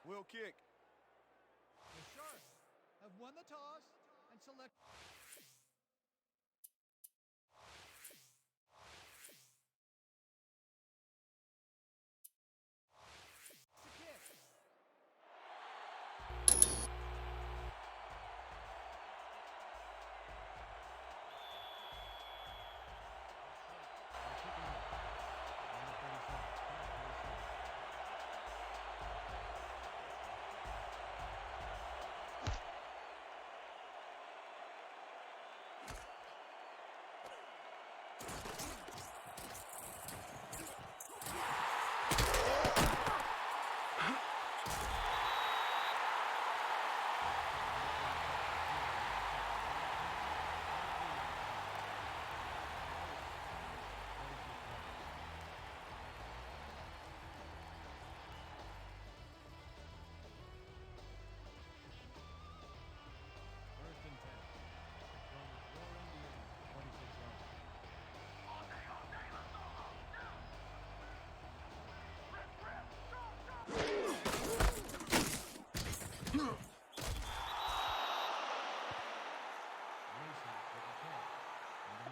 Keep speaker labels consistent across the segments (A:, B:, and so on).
A: Will kick.
B: The Sharks have won the toss and select. The kick.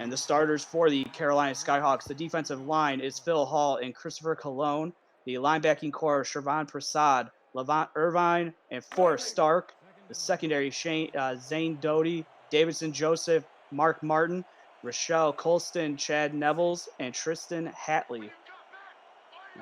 C: And the starters for the Carolina Skyhawks, the defensive line is Phil Hall and Christopher Colon. The linebacking core, Shervon Prasad, Levant Irvine, and Forrest Stark. The secondary, Zane Doty, Davidson Joseph, Mark Martin, Rochelle Colston, Chad Nevels, and Tristan Hatley.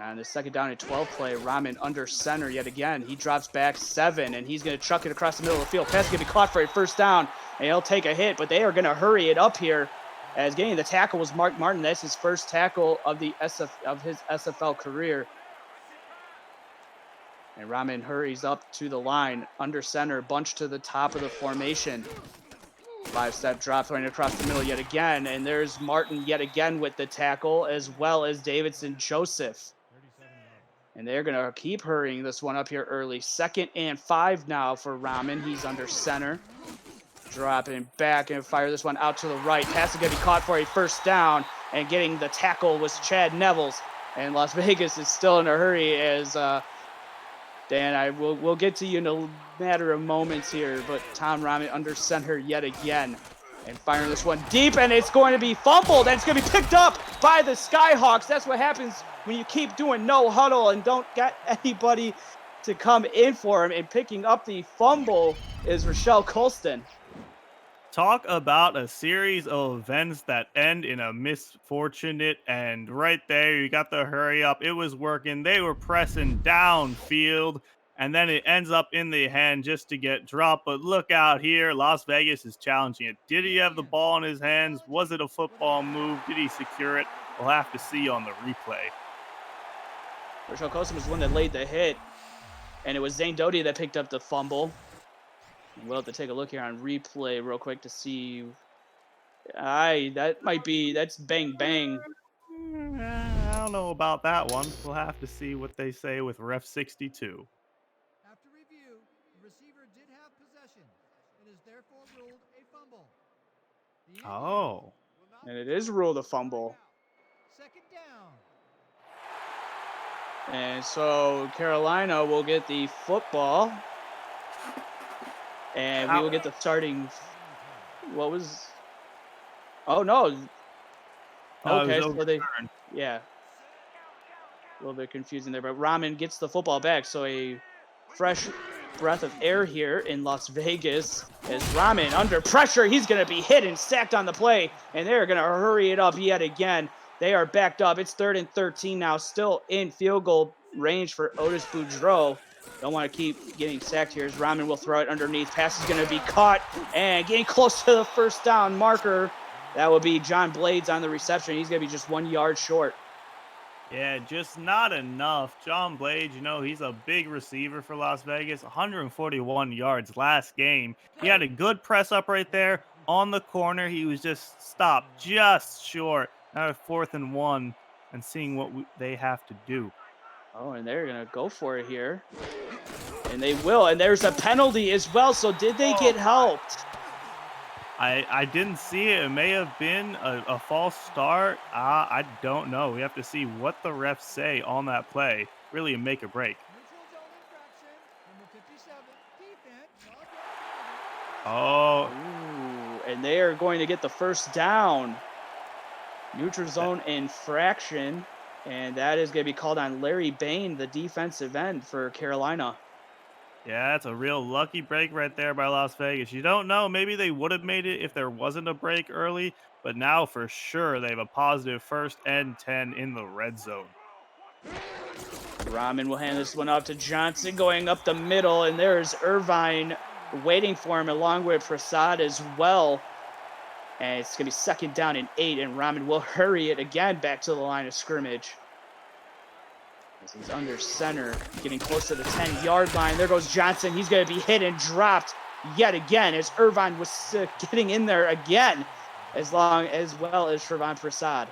C: And the second down and 12 play, Rahman under center yet again. He drops back 7, and he's going to chuck it across the middle of the field. Pass is going to be caught for a first down, and he'll take a hit, but they are going to hurry it up here. As getting the tackle was Mark Martin. That's his first tackle of his SFL career. And Rahman hurries up to the line, under center, bunched to the top of the formation. 5-step drop, throwing it across the middle yet again. And there's Martin yet again with the tackle, as well as Davidson Joseph. And they're going to keep hurrying this one up here early. 2nd and 5 now for Rahman. He's under center. Dropping back and fire this one out to the right. Pass is going to be caught for a first down. And getting the tackle was Chad Nevels. And Las Vegas is still in a hurry as Dan, we'll get to you in a matter of moments here. But Tom Rahman under center yet again. And firing this one deep, and it's going to be fumbled. And it's going to be picked up by the Skyhawks. That's what happens when you keep doing no huddle and don't get anybody to come in for him. And picking up the fumble is Rochelle Colston.
D: Talk about a series of events that end in a misfortunate, and right there you got the hurry up. It was working. They were pressing downfield, and then it ends up in the hand just to get dropped. But look out here. Las Vegas is challenging it. Did he have the ball in his hands? Was it a football move? Did he secure it? We'll have to see on the replay.
C: Rochelle Colston was the one that laid the hit, and it was Zane Doty that picked up the fumble. We'll have to take a look here on replay real quick to see. That's bang bang.
D: I don't know about that one. We'll have to see what they say with Ref 62.
B: After review, the receiver did have possession. It is therefore ruled a fumble.
D: Oh.
C: And it is ruled a fumble.
B: 2nd down.
C: And so Carolina will get the football. And we will get the starting. What was? Oh no. Okay, so they. Yeah. A little bit confusing there, but Rahman gets the football back. So a fresh breath of air here in Las Vegas as Rahman under pressure. He's going to be hit and sacked on the play, and they're going to hurry it up yet again. They are backed up. It's 3rd and 13 now, still in field goal range for Otis Boudreaux. Don't want to keep getting sacked here as Rahman will throw it underneath. Pass is going to be caught and getting close to the first down marker. That will be John Blades on the reception. He's going to be just 1 yard short.
D: Yeah, just not enough. John Blades, he's a big receiver for Las Vegas. 141 yards last game. He had a good press up right there on the corner. He was just stopped just short. Now 4th and 1 and seeing what they have to do.
C: Oh, and they're going to go for it here. And they will. And there's a penalty as well. So did they get helped?
D: I didn't see it. It may have been a false start. I don't know. We have to see what the refs say on that play. Really a make or break. Oh,
C: Ooh, and they are going to get the first down. Neutral zone infraction, and that is going to be called on Larry Bain, the defensive end for Carolina.
D: yeah, that's a real lucky break right there by Las Vegas. You don't know. Maybe they would have made it if there wasn't a break early, but now for sure they have a positive 1st and 10 in the red zone.
C: Rahman will hand this one off to Johnson going up the middle, and there's Irvine waiting for him along with Prasad as well. And it's going to be 2nd down and 8, and Rahman will hurry it again back to the line of scrimmage. As he's under center, getting close to the 10-yard line. There goes Johnson. He's going to be hit and dropped yet again as Irvine was getting in there again, as well as Trevon Prasad.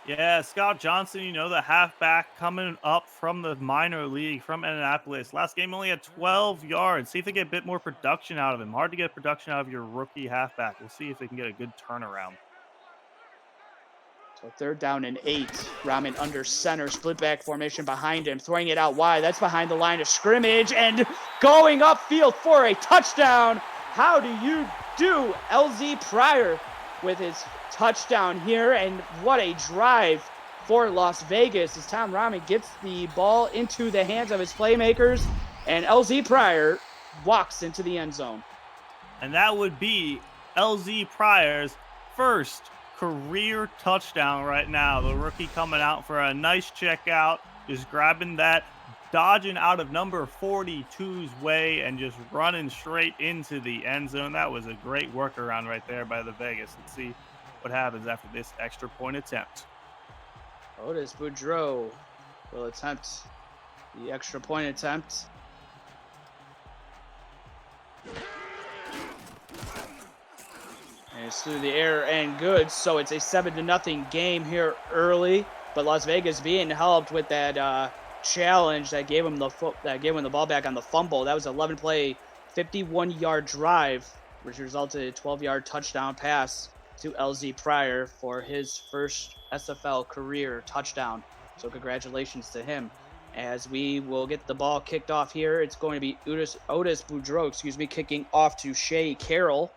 D: Yeah, Scott Johnson, you know, the halfback coming up from the minor league from Indianapolis. Last game only had 12 yards. See if they get a bit more production out of him. Hard to get production out of your rookie halfback. We'll see if they can get a good turnaround.
C: So 3rd down and 8. Rahman under center, split back formation behind him, throwing it out wide. That's behind the line of scrimmage and going upfield for a touchdown. How do you do? LZ Pryor with his touchdown here, and what a drive for Las Vegas as Tom Rahman gets the ball into the hands of his playmakers, and LZ Pryor walks into the end zone.
D: And that would be LZ Pryor's first career touchdown right now. The rookie coming out for a nice check out, just grabbing that, dodging out of number 42's way and just running straight into the end zone. That was a great workaround right there by the Vegas. Let's see what happens after this extra point attempt.
C: Otis Boudreau will attempt the extra point attempt. And it's through the air and good, so it's a 7-0 game here early. But Las Vegas being helped with that challenge that gave him the ball back on the fumble. That was an 11-play, 51-yard drive, which resulted in a 12-yard touchdown pass to LZ Pryor for his first SFL career touchdown. So congratulations to him. As we will get the ball kicked off here, it's going to be Otis Boudreau, kicking off to Shea Carroll.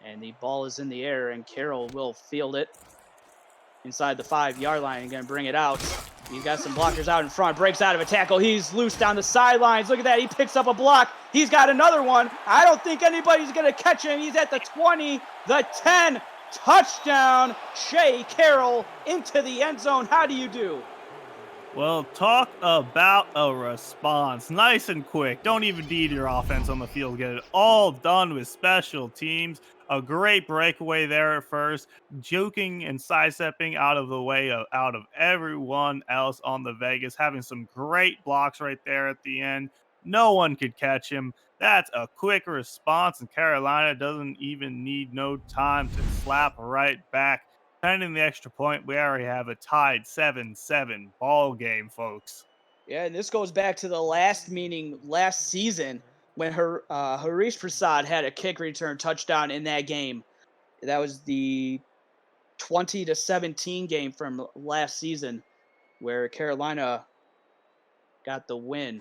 C: And the ball is in the air, and Carroll will field it inside the 5-yard line and going to bring it out. He's got some blockers out in front, breaks out of a tackle. He's loose down the sidelines. Look at that. He picks up a block. He's got another one. I don't think anybody's going to catch him. He's at the 20, the 10. Touchdown, Shea Carroll into the end zone. How do you do?
D: Well, talk about a response. Nice and quick. Don't even need your offense on the field. Get it all done with special teams. A great breakaway there at first. Joking and sidestepping out of the way out of everyone else on the Vegas. Having some great blocks right there at the end. No one could catch him. That's a quick response, and Carolina doesn't even need no time to slap right back. Pending the extra point, we already have a tied 7-7 ball game, folks.
C: Yeah, and this goes back to the last season when Harish Prasad had a kick return touchdown in that game. That was the 20-17 game from last season where Carolina got the win.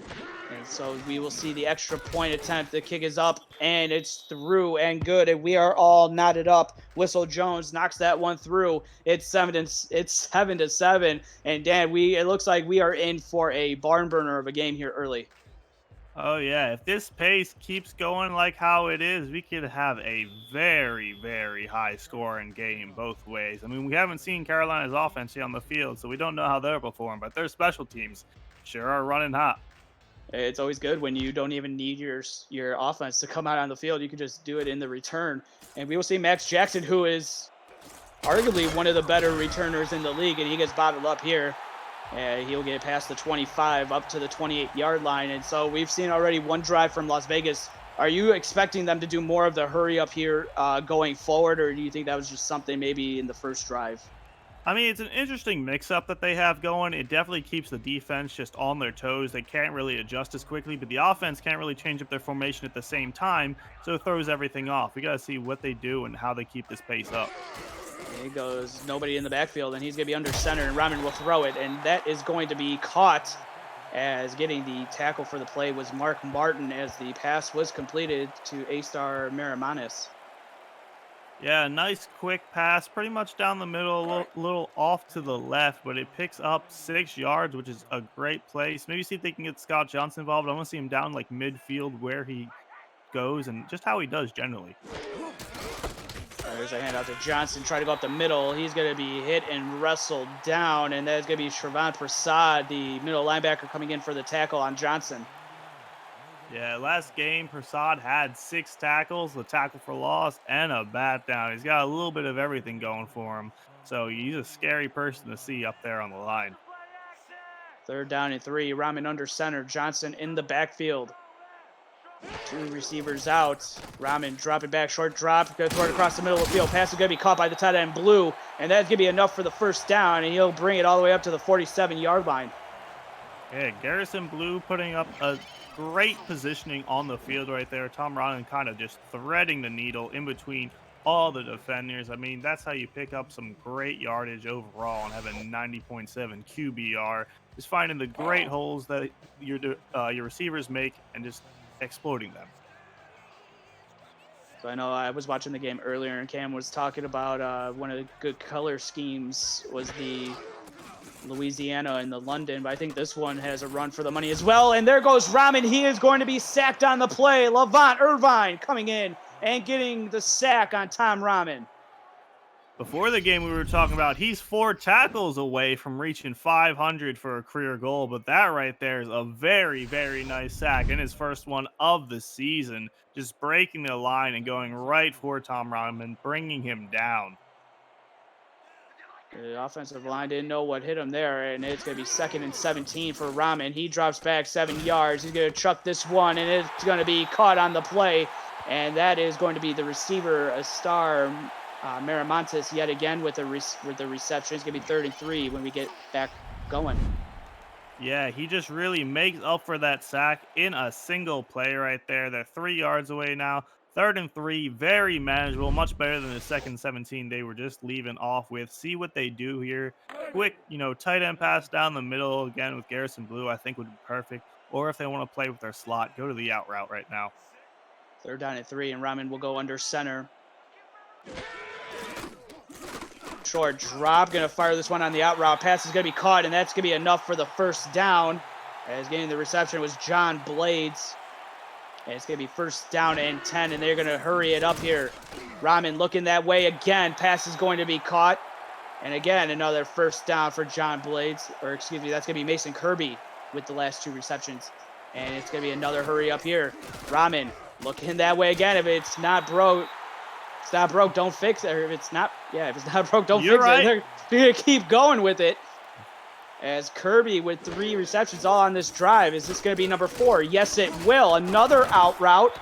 C: And so we will see the extra point attempt. The kick is up, and it's through and good. And we are all knotted up. Whistle Jones knocks that one through. It's 7-7. And Dan, it looks like we are in for a barn burner of a game here early.
D: Oh, yeah. If this pace keeps going like how it is, we could have a very, very high scoring game both ways. I mean, we haven't seen Carolina's offense yet on the field, so we don't know how they'll perform, but their special teams sure are running hot.
C: It's always good when you don't even need your offense to come out on the field. You can just do it in the return. And we will see Max Jackson, who is arguably one of the better returners in the league, and he gets bottled up here. He'll get past the 25 up to the 28-yard line. And so we've seen already one drive from Las Vegas. Are you expecting them to do more of the hurry up here going forward, or do you think that was just something maybe in the first drive?
D: I mean, it's an interesting mix-up that they have going. It definitely keeps the defense just on their toes. They can't really adjust as quickly, but the offense can't really change up their formation at the same time, so it throws everything off. We got to see what they do and how they keep this pace up.
C: He goes, nobody in the backfield, and he's going to be under center, and Rahman will throw it, and that is going to be caught as getting the tackle for the play was Mark Martin as the pass was completed to A-Star Maramanis.
D: Yeah, nice quick pass, pretty much down the middle, little off to the left, but it picks up 6 yards, which is a great place. Maybe see if they can get Scott Johnson involved. I want to see him down like midfield where he goes and just how he does generally.
C: There's a handout to Johnson, try to go up the middle. He's going to be hit and wrestled down, and that's going to be Shrivant Prasad, the middle linebacker, coming in for the tackle on Johnson.
D: Yeah, last game, Prasad had 6 tackles, a tackle for loss, and a bat down. He's got a little bit of everything going for him. So he's a scary person to see up there on the line.
C: 3rd down and 3. Rahman under center. Johnson in the backfield. 2 receivers out. Rahman dropping back, short drop. Going to throw it across the middle of the field. Pass is going to be caught by the tight end Blue, and that's going to be enough for the 1st down, and he'll bring it all the way up to the 47-yard line.
D: Yeah, Garrison Blue putting up a great positioning on the field right there. Tom Ronan kind of just threading the needle in between all the defenders. I mean, that's how you pick up some great yardage overall and have a 90.7 QBR. Just finding the great holes that your receivers make and just exploiting them.
C: So I know I was watching the game earlier, and Cam was talking about one of the good color schemes was the Louisiana and the London, but I think this one has a run for the money as well. And there goes Rahman. He is going to be sacked on the play. Levant Irvine coming in and getting the sack on Tom Rahman.
D: Before the game, we were talking about he's 4 tackles away from reaching 500 for a career goal, but that right there is a very, very nice sack and his first one of the season. Just breaking the line and going right for Tom Rahman, bringing him down.
C: The offensive line didn't know what hit him there, and it's going to be 2nd and 17 for Rahman. He drops back 7 yards. He's going to chuck this one, and it's going to be caught on the play, and that is going to be the receiver, a star, Maramontes, yet again with the reception. It's going to be 3rd and 3 when we get back going.
D: Yeah, he just really makes up for that sack in a single play right there. They're 3 yards away now. 3rd and 3, very manageable, much better than the 2nd 17 they were just leaving off with. See what they do here. Quick, tight end pass down the middle again with Garrison Blue, I think would be perfect. Or if they want to play with their slot, go to the out route right now.
C: 3rd down and 3, and Rahman will go under center. Short drop, going to fire this one on the out route. Pass is going to be caught, and that's going to be enough for the 1st down. As getting the reception was John Blades. And it's going to be 1st down and 10, and they're going to hurry it up here. Rahman looking that way again. Pass is going to be caught. And again, another 1st down for John Blades. Or excuse me, that's going to be Mason Kirby with the last 2 receptions. And it's going to be another hurry up here. Rahman looking that way again. If it's not broke, don't fix it. Or if it's not broke, don't fix it. They're going to keep going with it. As Kirby with 3 receptions all on this drive. Is this going to be number 4? Yes, it will. Another out route.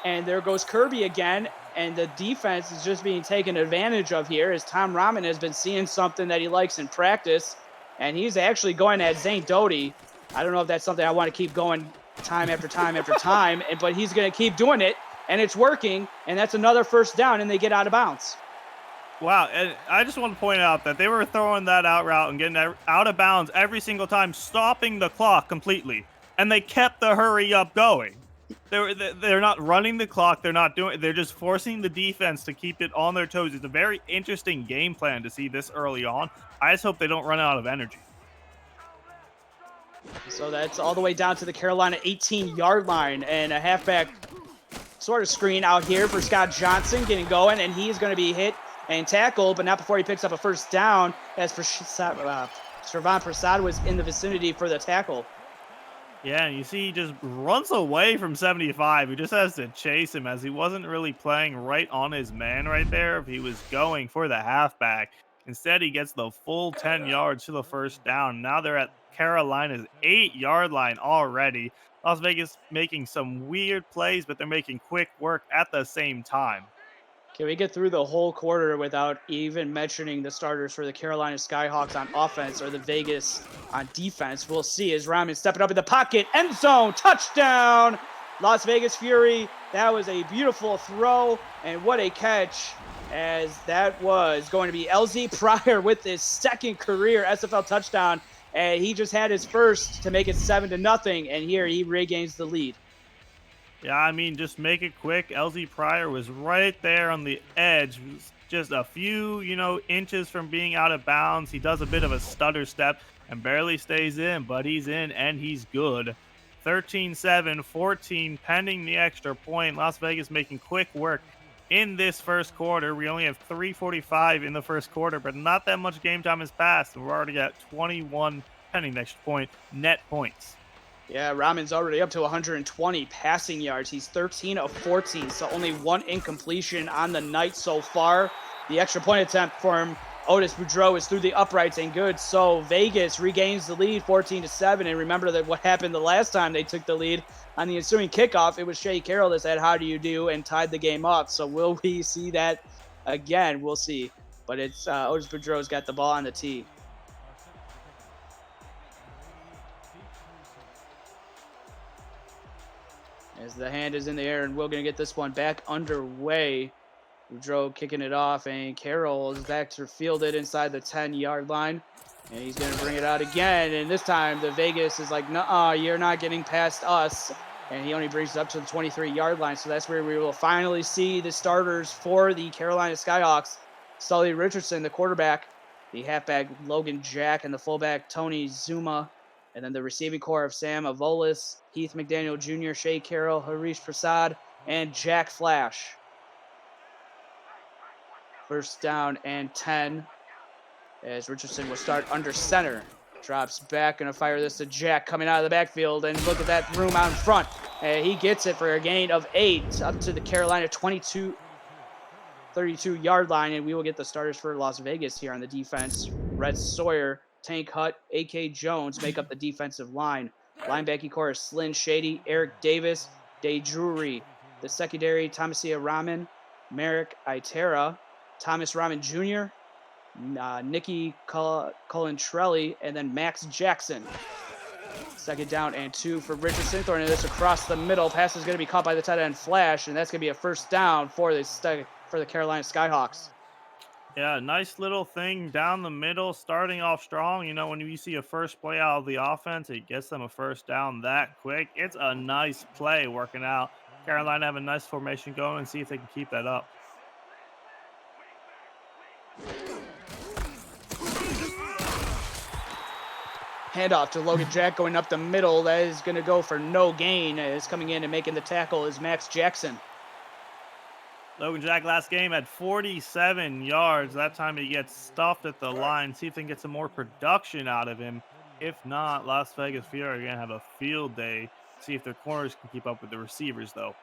C: And there goes Kirby again. And the defense is just being taken advantage of here as Tom Rahman has been seeing something that he likes in practice. And he's actually going at Zane Doty. I don't know if that's something I want to keep going time after time after time. But he's going to keep doing it. And it's working. And that's another 1st down. And they get out of bounds.
D: Wow, and I just want to point out that they were throwing that out route and getting out of bounds every single time, stopping the clock completely, and they kept the hurry up going. They're not running the clock. They're just forcing the defense to keep it on their toes. It's a very interesting game plan to see this early on. I just hope they don't run out of energy.
C: So that's all the way down to the Carolina 18-yard line, and a halfback sort of screen out here for Scott Johnson getting going, and he's going to be hit and tackled, but not before he picks up a 1st down, as Shrivant Prasad was in the vicinity for the tackle.
D: Yeah, and you see he just runs away from 75. He just has to chase him as he wasn't really playing right on his man right there. If he was going for the halfback, instead he gets the full 10 yards to the 1st down. Now they're at Carolina's 8-yard line already. Las Vegas making some weird plays, but they're making quick work at the same time.
C: Can we get through the whole quarter without even mentioning the starters for the Carolina Skyhawks on offense or the Vegas on defense? We'll see as Rahman stepping up in the pocket. End zone, touchdown, Las Vegas Fury. That was a beautiful throw, and what a catch, as that was going to be LZ Pryor with his 2nd career SFL touchdown And he just had his first to make it 7-0, and here he regains the lead.
D: Yeah, I mean, just make it quick. LZ Pryor was right there on the edge, was just a few, inches from being out of bounds. He does a bit of a stutter step and barely stays in, but he's in and he's good. 13-7, 14 pending the extra point. Las Vegas making quick work in this first quarter. We only have 3:45 in the first quarter, but not that much game time has passed. We're already at 21 pending the extra point net points.
C: Yeah, Rahman's already up to 120 passing yards. He's 13 of 14, so only one incompletion on the night so far. The extra point attempt for him, Otis Boudreau, is through the uprights and good. So Vegas regains the lead 14-7. And remember that what happened the last time they took the lead on the ensuing kickoff, it was Shea Carroll that said, "How do you do?" and tied the game up. So will we see that again? We'll see. But it's Otis Boudreau's got the ball on the tee. As the hand is in the air, and we're going to get this one back underway. Boudreau kicking it off, and Carroll is back to field it inside the 10-yard line. And he's going to bring it out again, and this time the Vegas is like, "Nuh-uh, you're not getting past us." And he only brings it up to the 23-yard line, so that's where we will finally see the starters for the Carolina Skyhawks. Sully Richardson, the quarterback, the halfback Logan Jack, and the fullback Tony Zuma. And then the receiving core of Sam Avolis, Heath McDaniel Jr., Shea Carroll, Harish Prasad, and Jack Flash. First down and 10 as Richardson will start under center. Drops back, going to fire this to Jack coming out of the backfield. And look at that room out in front. And he gets it for a gain of 8 up to the Carolina 32-yard line. And we will get the starters for Las Vegas here on the defense. Red Sawyer, Tank Hutt, A.K. Jones make up the defensive line. Linebacking core is Slyn Shady, Eric Davis, Day Drury. The secondary, Thomasia Rahman, Merrick Itera, Thomas Rahman Jr., Nicky Colantrelli, and then Max Jackson. Second down and 2 for Richardson. Throwing this across the middle. Pass is going to be caught by the tight end Flash, and that's going to be a first down for the Carolina Skyhawks.
D: Yeah, nice little thing down the middle, starting off strong. When you see a first play out of the offense, it gets them a first down that quick. It's a nice play working out. Carolina have a nice formation going, and see if they can keep that up.
C: Handoff to Logan Jack going up the middle. That is going to go for no gain. Is coming in and making the tackle is Max Jackson.
D: Logan Jack last game had 47 yards. That time he gets stuffed at the line. See if they can get some more production out of him. If not, Las Vegas Fury are going to have a field day. See if their corners can keep up with the receivers, though.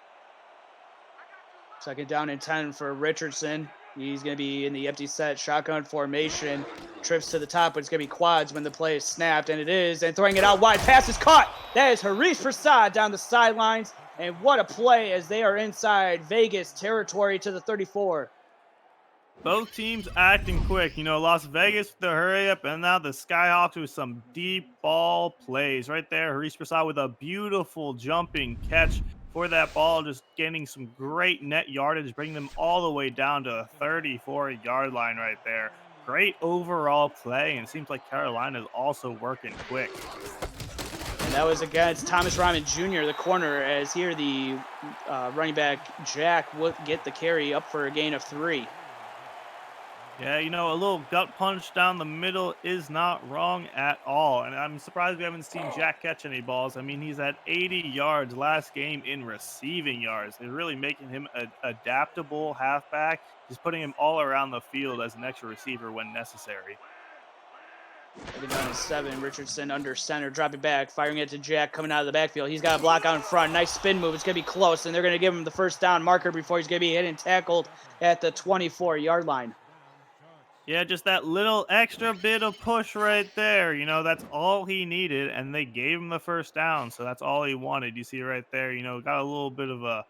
C: Second down and 10 for Richardson. He's going to be in the empty set shotgun formation. Trips to the top, but it's going to be quads when the play is snapped, and it is. And throwing it out wide. Pass is caught. That is Harish Prasad down the sidelines. And what a play as they are inside Vegas territory to the 34.
D: Both teams acting quick. Las Vegas with the hurry up, and now the Skyhawks with some deep ball plays. Right there, Harish Prasad with a beautiful jumping catch for that ball, just getting some great net yardage, bringing them all the way down to the 34-yard line right there. Great overall play, and it seems like Carolina is also working quick.
C: And that was against Thomas Rahman Jr., the corner, as here the running back Jack would get the carry up for a gain of 3.
D: Yeah, a little gut punch down the middle is not wrong at all. And I'm surprised we haven't seen Jack catch any balls. I mean, he's at 80 yards last game in receiving yards. They're really making him an adaptable halfback, just putting him all around the field as an extra receiver when necessary.
C: Second down and 7. Richardson under center, dropping back, firing it to Jack coming out of the backfield. He's got a block out in front. Nice spin move. It's going to be close, and they're going to give him the first down marker before he's going to be hit and tackled at the 24-yard line.
D: Yeah, just that little extra bit of push right there. That's all he needed, and they gave him the first down, so that's all he wanted. You see right there, got a little bit of a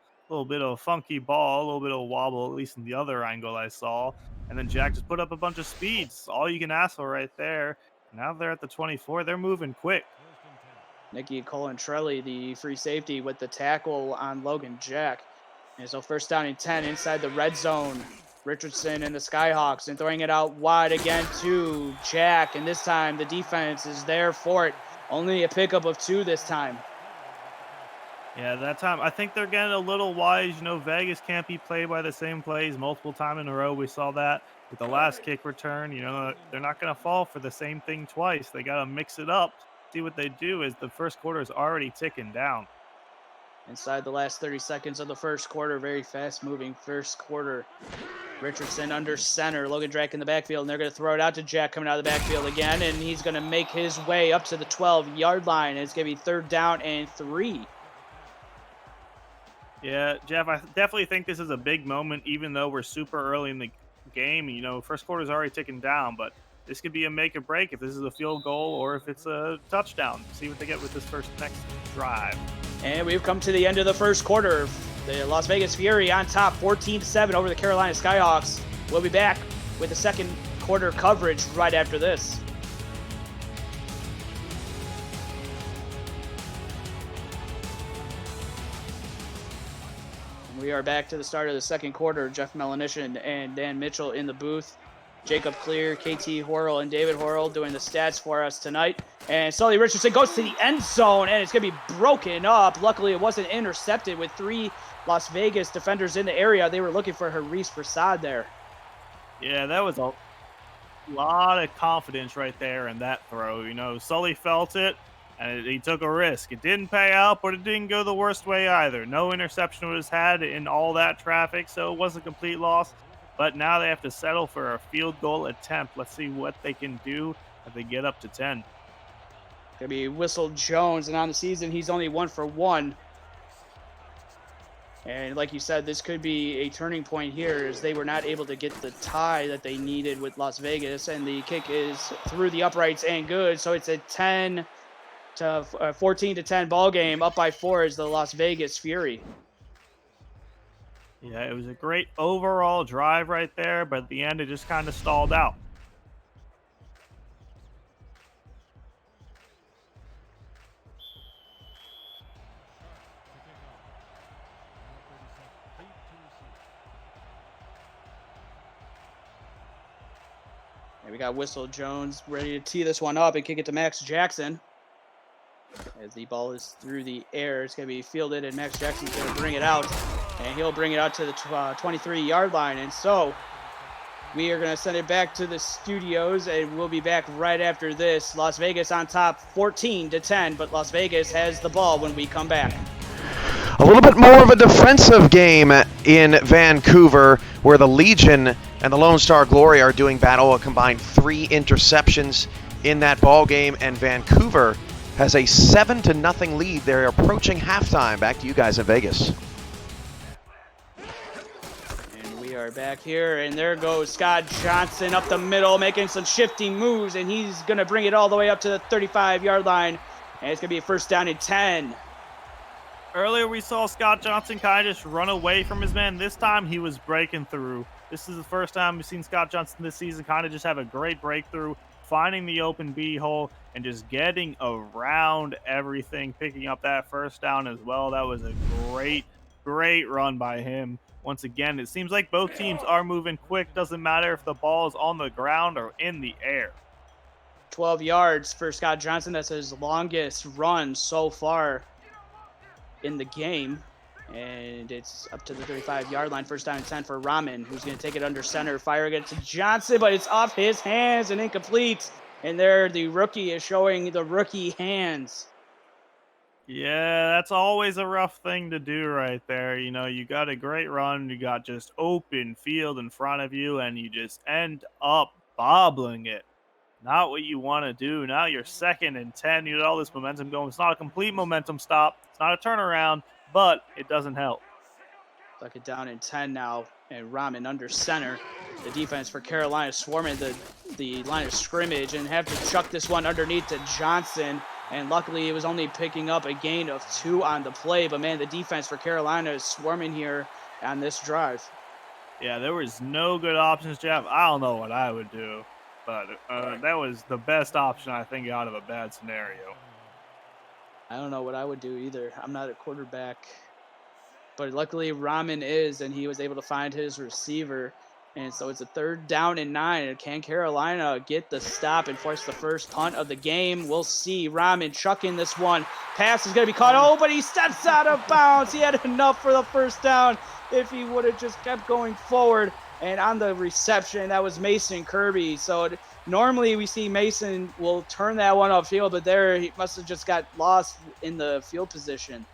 D: funky ball, a little bit of wobble, at least in the other angle I saw. And then Jack just put up a bunch of speeds. All you can ask for right there. Now they're at the 24. They're moving quick.
C: Nicky Colantrelli, the free safety, with the tackle on Logan Jack. And so first down and 10 inside the red zone Richardson and the Skyhawks and throwing it out wide again to Jack. And this time the defense is there for it. Only a pickup of 2 this time.
D: Yeah, that time I think they're getting a little wise. You know, Vegas can't be played by the same plays multiple times in a row. We saw that with the last kick return. You know, they're not going to fall for the same thing twice. They got to mix it up. See what they do is the first quarter is already ticking down.
C: Inside the last 30 seconds of the first quarter, very fast-moving first quarter. Richardson under center, Logan Drake in the backfield, and they're going to throw it out to Jack coming out of the backfield again, and he's going to make his way up to the 12-yard line. It's going to be 3rd down and 3.
D: Yeah, Jeff, I definitely think this is a big moment, even though we're super early in the game. You know, first quarter's already ticking down, but this could be a make or break if this is a field goal or if it's a touchdown. See what they get with this next drive.
C: And we've come to the end of the first quarter. The Las Vegas Fury on top 14-7 over the Carolina Skyhawks. We'll be back with the second quarter coverage right after this. We are back to the start of the second quarter. Jeff Melanishin and Dan Mitchell in the booth. Jacob Clear, KT Horrell, and David Horrell doing the stats for us tonight. And Sully Richardson goes to the end zone, and it's going to be broken up. Luckily, it wasn't intercepted with 3 Las Vegas defenders in the area. They were looking for Haris Prasad there.
D: Yeah, that was a lot of confidence right there in that throw. You know, Sully felt it, and he took a risk. It didn't pay out, but it didn't go the worst way either. No interception was had in all that traffic, so it wasn't a complete loss. But now they have to settle for a field goal attempt. Let's see what they can do if they get up to 10.
C: Gonna be Whistle Jones, and on the season, he's only 1 for 1. And like you said, this could be a turning point here as they were not able to get the tie that they needed with Las Vegas. And the kick is through the uprights and good. So it's a 14-10 ball game. Up by 4 is the Las Vegas Fury.
D: Yeah, it was a great overall drive right there, but at the end, it just kind of stalled out.
C: And we got Whistle Jones ready to tee this one up and kick it to Max Jackson. As the ball is through the air, it's going to be fielded, and Max Jackson's going to bring it out. And he'll bring it out to the 23-yard line. And so we are going to send it back to the studios, and we'll be back right after this. Las Vegas on top 14-10, but Las Vegas has the ball when we come back.
A: A little bit more of a defensive game in Vancouver, where the Legion and the Lone Star Glory are doing battle. A combined 3 interceptions in that ball game, and Vancouver has a 7-0 lead. They're approaching halftime. Back to you guys in Vegas.
C: And we are back here, and there goes Scott Johnson up the middle, making some shifty moves, and he's going to bring it all the way up to the 35-yard line, and it's going to be a 1st down and 10.
D: Earlier, we saw Scott Johnson kind of just run away from his man. This time, he was breaking through. This is the first time we've seen Scott Johnson this season kind of just have a great breakthrough, finding the open B hole and just getting around everything, picking up that 1st down as well. That was a great run by him. Once again, it seems like both teams are moving quick. Doesn't matter if the ball is on the ground or in the air.
C: 12 yards for Scott Johnson. That's his longest run so far in the game. And it's up to the 35-yard line. 1st down and 10 for Rahman, who's going to take it under center. Firing it to Johnson, but it's off his hands and incomplete. And there the rookie is showing the rookie hands.
D: Yeah, that's always a rough thing to do right there. You know, you got a great run. You got just open field in front of you, and you just end up bobbling it. Not what you want to do. Now you're 2nd and 10. You got all this momentum going. It's not a complete momentum stop. It's not a turnaround, but it doesn't help.
C: 2nd down and 10 now, and Rahman under center. The defense for Carolina swarming the line of scrimmage and have to chuck this one underneath to Johnson. And luckily, it was only picking up a gain of 2 on the play. But, man, the defense for Carolina is swarming here on this drive.
D: Yeah, there was no good options, Jeff. I don't know what I would do. But that was the best option, I think, out of a bad scenario.
C: I don't know what I would do either. I'm not a quarterback. But luckily, Rahman is, and he was able to find his receiver. And so it's a 3rd down and 9. Can Carolina get the stop and force the first punt of the game? We'll see. Rahman chucking this one. Pass is going to be caught. Oh, but he steps out of bounds. He had enough for the first down if he would have just kept going forward. And on the reception, that was Mason Kirby. So normally we see Mason will turn that one upfield, but there he must have just got lost in the field position.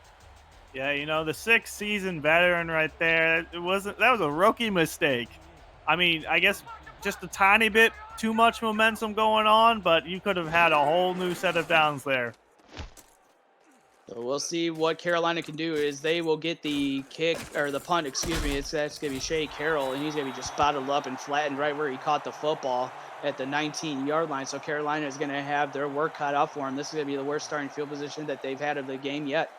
D: Yeah, you know, the 6th season veteran right there, that was a rookie mistake. I mean, I guess just a tiny bit too much momentum going on, but you could have had a whole new set of downs there.
C: So we'll see what Carolina can do. Is they will get the kick or the punt, excuse me. That's going to be Shea Carroll, and he's going to be just bottled up and flattened right where he caught the football at the 19-yard line. So Carolina is going to have their work cut out for him. This is going to be the worst starting field position that they've had of the game yet.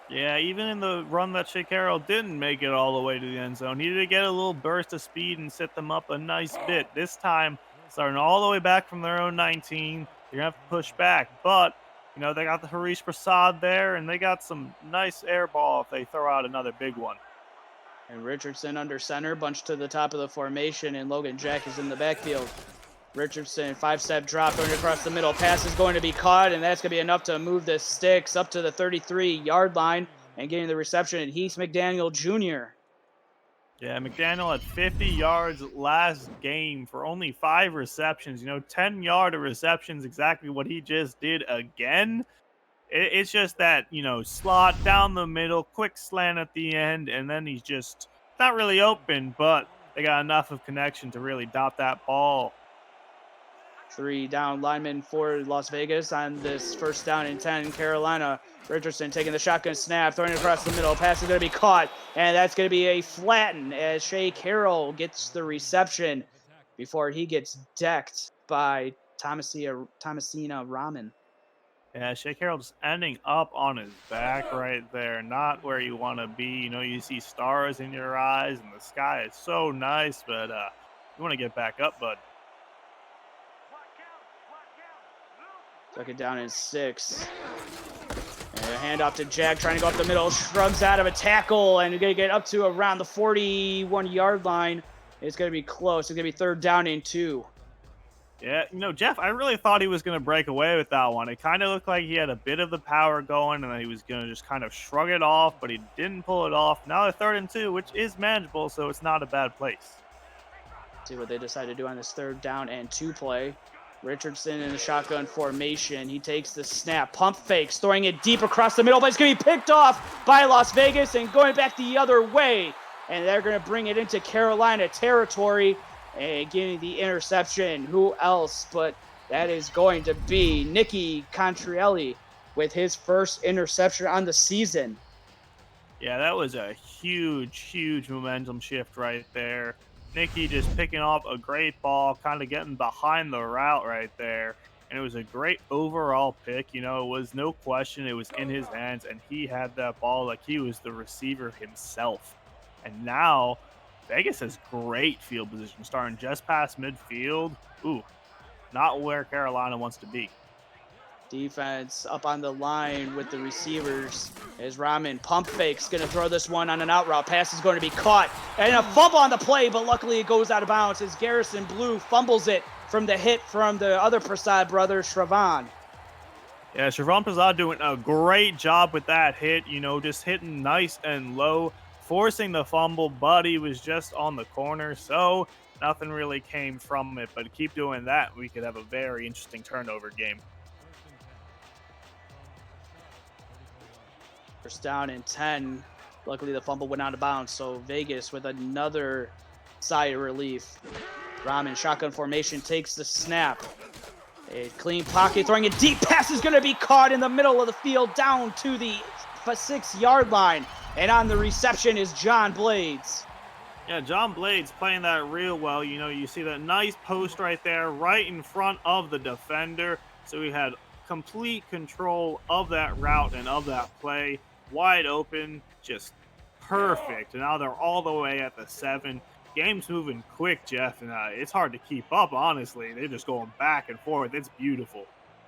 D: Yeah, even in the run that Shea Carroll didn't make it all the way to the end zone, he did get a little burst of speed and set them up a nice bit. This time, starting all the way back from their own 19, you're going to have to push back. But, you know, they got the Harish Prasad there, and they got some nice air ball if they throw out another big one.
C: And Richardson under center, bunched to the top of the formation, and Logan Jack is in the backfield. Richardson, 5-step drop going across the middle. Pass is going to be caught, and that's going to be enough to move the sticks up to the 33-yard line and getting the reception. And Heath McDaniel Jr.
D: Yeah, McDaniel had 50 yards last game for only 5 receptions. You know, 10-yard receptions, exactly what he just did again. It's just that, you know, slot down the middle, quick slant at the end, and then he's just not really open, but they got enough of connection to really dot that ball.
C: 3 down linemen for Las Vegas on this 1st down and 10. Carolina, Richardson taking the shotgun snap, throwing it across the middle. Pass is going to be caught, and that's going to be a flatten as Shea Carroll gets the reception before he gets decked by Thomasina Rahman.
D: Yeah, Shea Carroll just ending up on his back right there, not where you want to be. You know, you see stars in your eyes, and the sky is so nice, but you want to get back up, bud.
C: 2nd down and 6. And a handoff to Jack, trying to go up the middle, shrugs out of a tackle, and going to get up to around the 41-yard line. It's going to be close. It's going to be 3rd down and 2.
D: Yeah, you know, Jeff, I really thought he was going to break away with that one. It kind of looked like he had a bit of the power going, and then he was going to just kind of shrug it off, but he didn't pull it off. Now they're 3rd and 2, which is manageable, so it's not a bad place.
C: See what they decide to do on this 3rd down and 2 play. Richardson in the shotgun formation. He takes the snap, pump fakes, throwing it deep across the middle, but it's going to be picked off by Las Vegas and going back the other way. And they're going to bring it into Carolina territory and getting the interception. Who else but that is going to be Nicky Contrielli with his 1st interception on the season.
D: Yeah, that was a huge momentum shift right there. Nicky just picking off a great ball, kind of getting behind the route right there. And it was a great overall pick. You know, it was no question. It was in his hands, and he had that ball like he was the receiver himself. And now Vegas has great field position, starting just past midfield. Ooh, not where Carolina wants to be.
C: Defense up on the line with the receivers as Rahman pump fakes, going to throw this one on an out route. Pass is going to be caught, and a fumble on the play, but luckily it goes out of bounds as Garrison Blue fumbles it from the hit from the other Prasad brother, Shravan.
D: Yeah, Shravan Prasad doing a great job with that hit, you know, just hitting nice and low, forcing the fumble, but he was just on the corner, so nothing really came from it. But keep doing that, we could have a very interesting turnover game.
C: 1st down and 10. Luckily, the fumble went out of bounds, so Vegas with another sigh of relief. Rahman, shotgun formation, takes the snap. A clean pocket, throwing it deep. Pass is going to be caught in the middle of the field, down to the 6-yard line. And on the reception is John Blades.
D: Yeah, John Blades playing that real well. You know, you see that nice post right there, right in front of the defender. So we had complete control of that route and of that play. Wide open, just perfect. And now they're all the way at the 7. Game's moving quick, Jeff, and it's hard to keep up, honestly. They're just going back and forth. It's beautiful.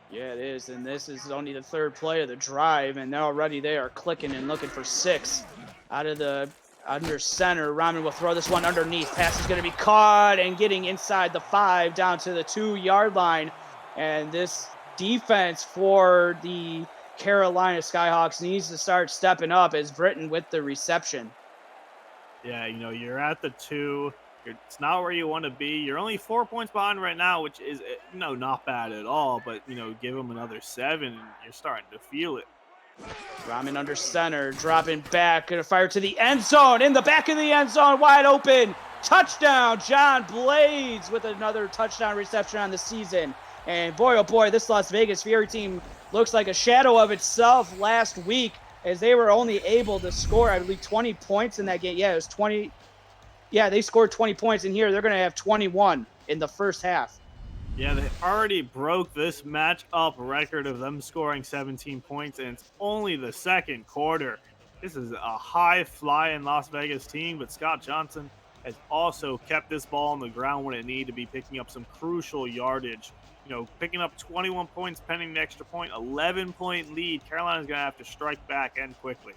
C: Yeah, it is, and this is only the 3rd play of the drive, and already they are clicking and looking for 6 out of the under center. Rahman will throw this one underneath. Pass is going to be caught and getting inside the 5 down to the 2-yard line. And this defense for the Carolina Skyhawks needs to start stepping up as Britton with the reception.
D: Yeah, you're at the 2. It's not where you want to be. You're only 4 points behind right now, which is, not bad at all. But, give them another 7 and you're starting to feel it.
C: Rahman under center, dropping back, gonna fire to the end zone, in the back of the end zone, wide open, touchdown, John Blades with another touchdown reception on the season. And boy, oh boy, this Las Vegas Fury team looks like a shadow of itself last week, as they were only able to score, I believe, 20 points in that game. Yeah, it was 20. Yeah, they scored 20 points in here. They're gonna have 21 in the first half.
D: Yeah, they already broke this matchup record of them scoring 17 points, and it's only the second quarter. This is a high-flying Las Vegas team, but Scott Johnson has also kept this ball on the ground when it needed to be, picking up some crucial yardage. Picking up 21 points, pending the extra point, 11-point lead. Carolina's going to have to strike back and quickly.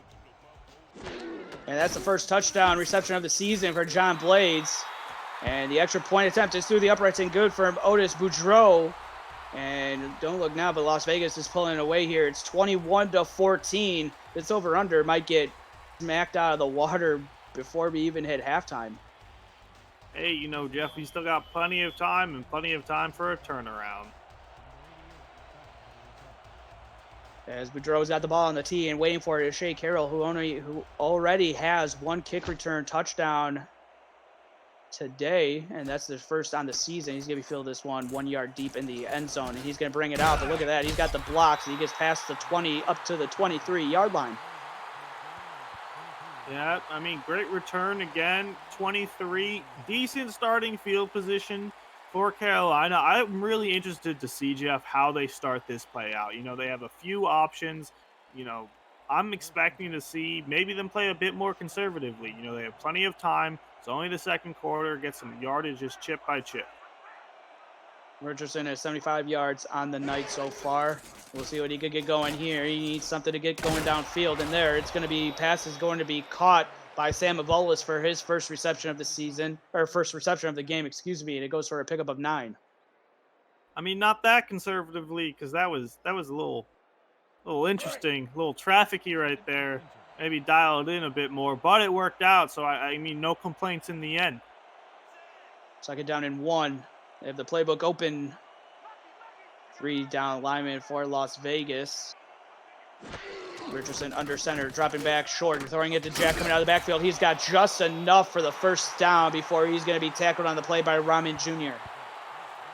C: And that's the first touchdown reception of the season for John Blades. And the extra point attempt is through the uprights and good for Otis Boudreau. And don't look now, but Las Vegas is pulling away here. It's 21-14. This over-under might get smacked out of the water before we even hit halftime.
D: Hey, Jeff, we still got plenty of time and plenty of time for a turnaround.
C: As Boudreau's got the ball on the tee and waiting for it is Shea Carroll, who already has 1 kick return touchdown today, and that's the first on the season. He's going to field this one 1 yard deep in the end zone, and he's going to bring it out. But look at that. He's got the blocks, and he gets past the 20 up to the 23-yard line.
D: Yeah, great return again. 23, decent starting field position for Carolina. I'm really interested to see, Jeff, how they start this play out. They have a few options. I'm expecting to see maybe them play a bit more conservatively. They have plenty of time. It's only the second quarter. Get some yardage just chip by chip.
C: Richardson has 75 yards on the night so far. We'll see what he could get going here. He needs something to get going downfield, and there it's going to be passes going to be caught by Sam Avolis for his first reception of the season, or first reception of the game, excuse me, and it goes for a pickup of 9.
D: Not that conservatively, because that was a little interesting, a little trafficky right there. Maybe dial it in a bit more, but it worked out. So no complaints in the end.
C: 2nd down and 1. They have the playbook open. 3 down linemen for Las Vegas. Richardson under center, dropping back short, throwing it to Jack coming out of the backfield. He's got just enough for the first down before he's going to be tackled on the play by Rahman Jr.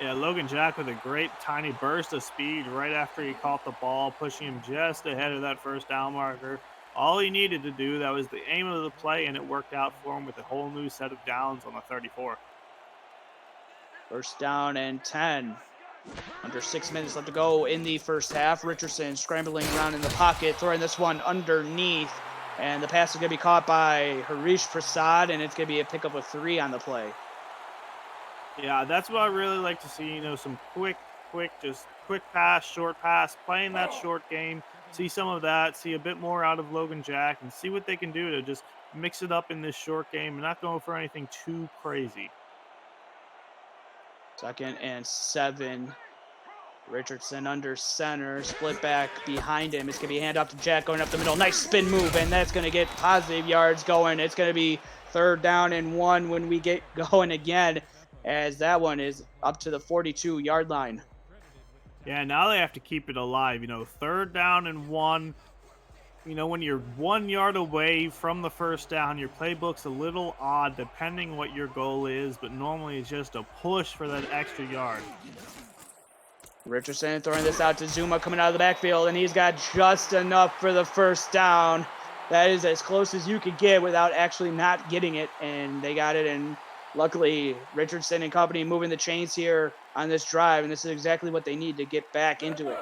D: Yeah, Logan Jack with a great tiny burst of speed right after he caught the ball, pushing him just ahead of that first down marker. All he needed to do, that was the aim of the play, and it worked out for him with a whole new set of downs on the 34.
C: 1st down and 10. Under 6 minutes left to go in the first half. Richardson scrambling around in the pocket, throwing this one underneath. And the pass is going to be caught by Harish Prasad, and it's going to be a pickup of 3 on the play.
D: Yeah, that's what I really like to see. Some quick pass, short pass, playing that short game. See some of that, see a bit more out of Logan Jack, and see what they can do to just mix it up in this short game and not go for anything too crazy.
C: 2nd and 7. Richardson under center, split back behind him. It's going to be a handoff to Jack going up the middle. Nice spin move, and that's going to get positive yards going. It's going to be 3rd down and 1 when we get going again, as that one is up to the 42-yard line.
D: Yeah, now they have to keep it alive. 3rd down and 1. When you're 1 yard away from the first down, your playbook's a little odd depending what your goal is, but normally it's just a push for that extra yard.
C: Richardson throwing this out to Zuma coming out of the backfield, and he's got just enough for the first down. That is as close as you could get without actually not getting it, and they got it. And luckily, Richardson and company moving the chains here on this drive, and this is exactly what they need to get back into it.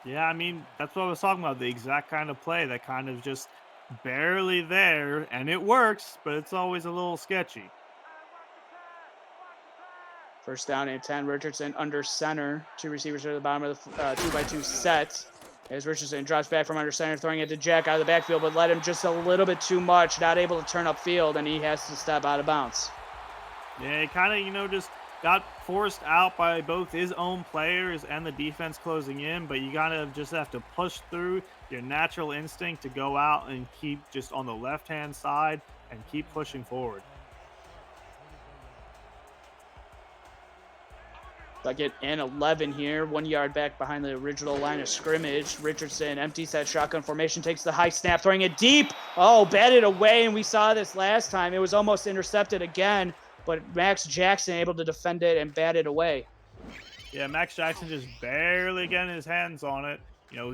D: Yeah, that's what I was talking about, the exact kind of play that kind of just barely there, and it works, but it's always a little sketchy.
C: 1st down and 10. Richardson under center. 2 receivers at the bottom of the 2x2 set. As Richardson drops back from under center, throwing it to Jack out of the backfield, but led him just a little bit too much, not able to turn upfield, and he has to step out of bounds.
D: Yeah, he kind of, just got forced out by both his own players and the defense closing in, but you gotta just have to push through your natural instinct to go out and keep just on the left-hand side and keep pushing forward.
C: 2nd and 11 here, 1 yard back behind the original line of scrimmage. Richardson empties that shotgun formation, takes the high snap, throwing it deep. Oh, batted away, and we saw this last time. It was almost intercepted again, but Max Jackson able to defend it and bat it away.
D: Yeah, Max Jackson just barely getting his hands on it.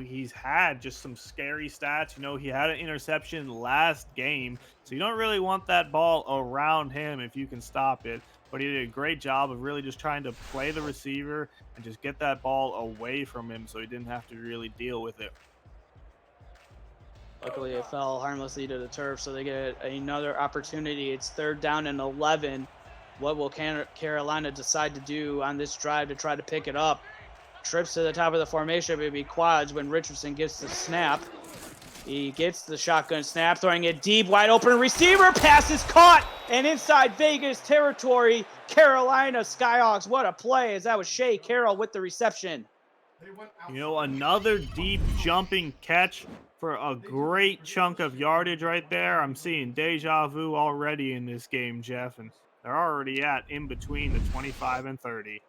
D: He's had just some scary stats. He had an interception last game, so you don't really want that ball around him if you can stop it. But he did a great job of really just trying to play the receiver and just get that ball away from him so he didn't have to really deal with it.
C: Luckily, it fell harmlessly to the turf, so they get another opportunity. It's 3rd down and 11. What will Carolina decide to do on this drive to try to pick it up? Trips to the top of the formation, maybe quads when Richardson gets the snap. He gets the shotgun snap, throwing it deep, wide open receiver. Pass is caught, and inside Vegas territory, Carolina Skyhawks. What a play, as that was Shea Carroll with the reception.
D: Another deep jumping catch for a great chunk of yardage right there. I'm seeing deja vu already in this game, Jeff, and they're already at in between the 25 and 30.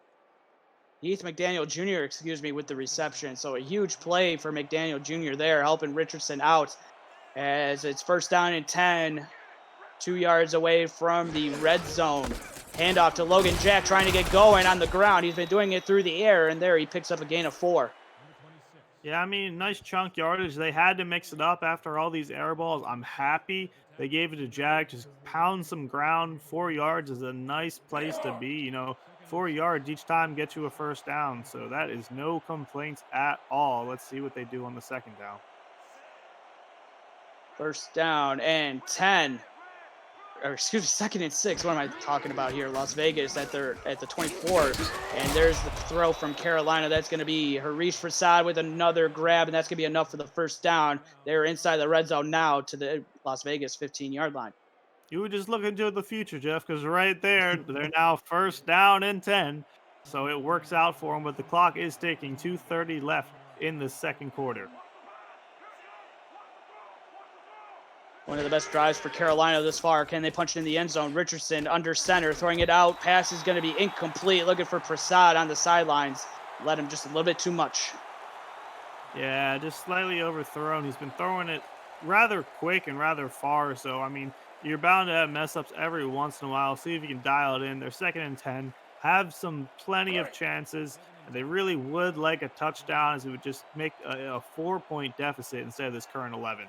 C: Heath McDaniel Jr., with the reception. So a huge play for McDaniel Jr. there, helping Richardson out as it's 1st down and 10, 2 yards away from the red zone. Handoff to Logan Jack, trying to get going on the ground. He's been doing it through the air, and there he picks up a gain of 4.
D: Yeah, nice chunk yardage. They had to mix it up after all these air balls. I'm happy they gave it to Jack. Just pound some ground. 4 yards is a nice place to be. 4 yards each time gets you a 1st down. So that is no complaints at all. Let's see what they do on the 2nd down.
C: 1st down and 10. Or excuse me, 2nd and 6. What am I talking about here? Las Vegas at the 24. And there's the throw from Carolina. That's going to be Harish Prasad with another grab, and that's going to be enough for the 1st down. They're inside the red zone now to the Las Vegas 15-yard line.
D: You would just look into the future, Jeff, because right there, they're now 1st down and 10. So it works out for them, but the clock is ticking. 2:30 left in the 2nd quarter.
C: One of the best drives for Carolina this far. Can they punch it in the end zone? Richardson under center, throwing it out. Pass is going to be incomplete. Looking for Prasad on the sidelines. Let him just a little bit too much.
D: Yeah, just slightly overthrown. He's been throwing it rather quick and rather far. So, you're bound to have mess-ups every once in a while. See if you can dial it in. They're 2nd and 10. Have plenty of chances. And they really would like a touchdown, as it would just make a 4-point deficit instead of this current 11.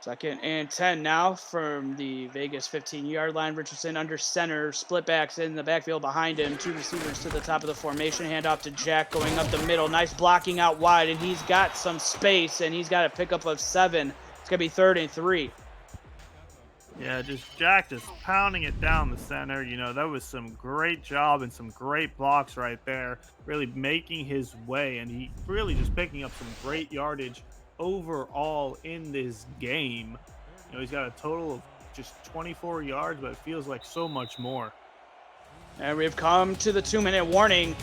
C: 2nd and 10 now from the Vegas 15-yard line. Richardson under center, split backs in the backfield behind him. 2 receivers to the top of the formation. Handoff to Jack going up the middle. Nice blocking out wide, and he's got some space, and he's got a pickup of 7. It's going to be 3rd and 3.
D: Yeah, Jack just pounding it down the center. That was some great job and some great blocks right there. Really making his way, and he really just picking up some great yardage overall in this game. He's got a total of just 24 yards, but it feels like so much more.
C: And we've come to the 2-minute warning.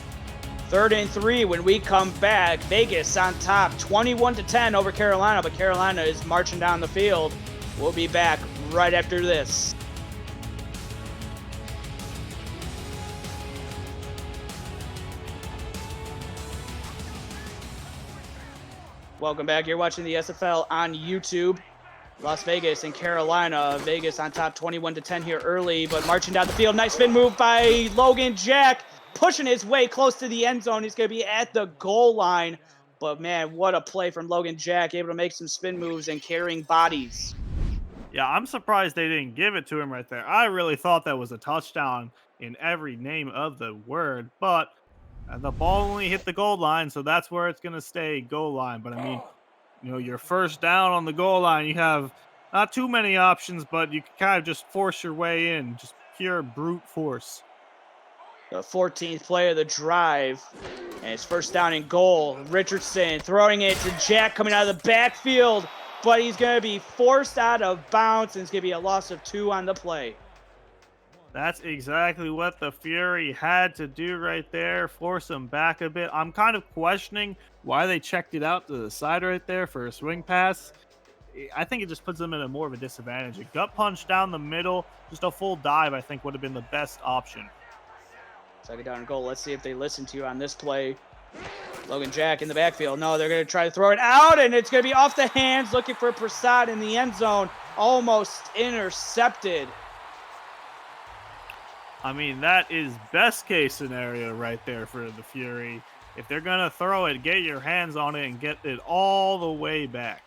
C: 3rd and 3 when we come back. Vegas on top, 21-10 over Carolina, but Carolina is marching down the field. We'll be back right after this. Welcome back. You're watching the SFL on YouTube. Las Vegas and Carolina. Vegas on top 21-10 here early, but marching down the field. Nice spin move by Logan Jack, pushing his way close to the end zone. He's going to be at the goal line. But, man, what a play from Logan Jack, able to make some spin moves and carrying bodies.
D: Yeah, I'm surprised they didn't give it to him right there. I really thought that was a touchdown in every name of the word, but the ball only hit the goal line, so that's where it's going to stay, goal line. But, your 1st down on the goal line, you have not too many options, but you can kind of just force your way in, just pure brute force.
C: The 14th play of the drive. And it's first down and goal. Richardson throwing it to Jack coming out of the backfield. But he's going to be forced out of bounds, and it's going to be a loss of 2 on the play.
D: That's exactly what the Fury had to do right there, force him back a bit. I'm kind of questioning why they checked it out to the side right there for a swing pass. I think it just puts them in a more of a disadvantage. A gut punch down the middle, just a full dive, I think would have been the best option.
C: Second down and goal. Let's see if they listen to you on this play. Logan Jack in the backfield. No, they're going to try to throw it out, and it's going to be off the hands, looking for Prasad in the end zone. Almost intercepted.
D: I mean, that is best case scenario right there for the Fury. If they're going to throw it, get your hands on it and get it all the way back.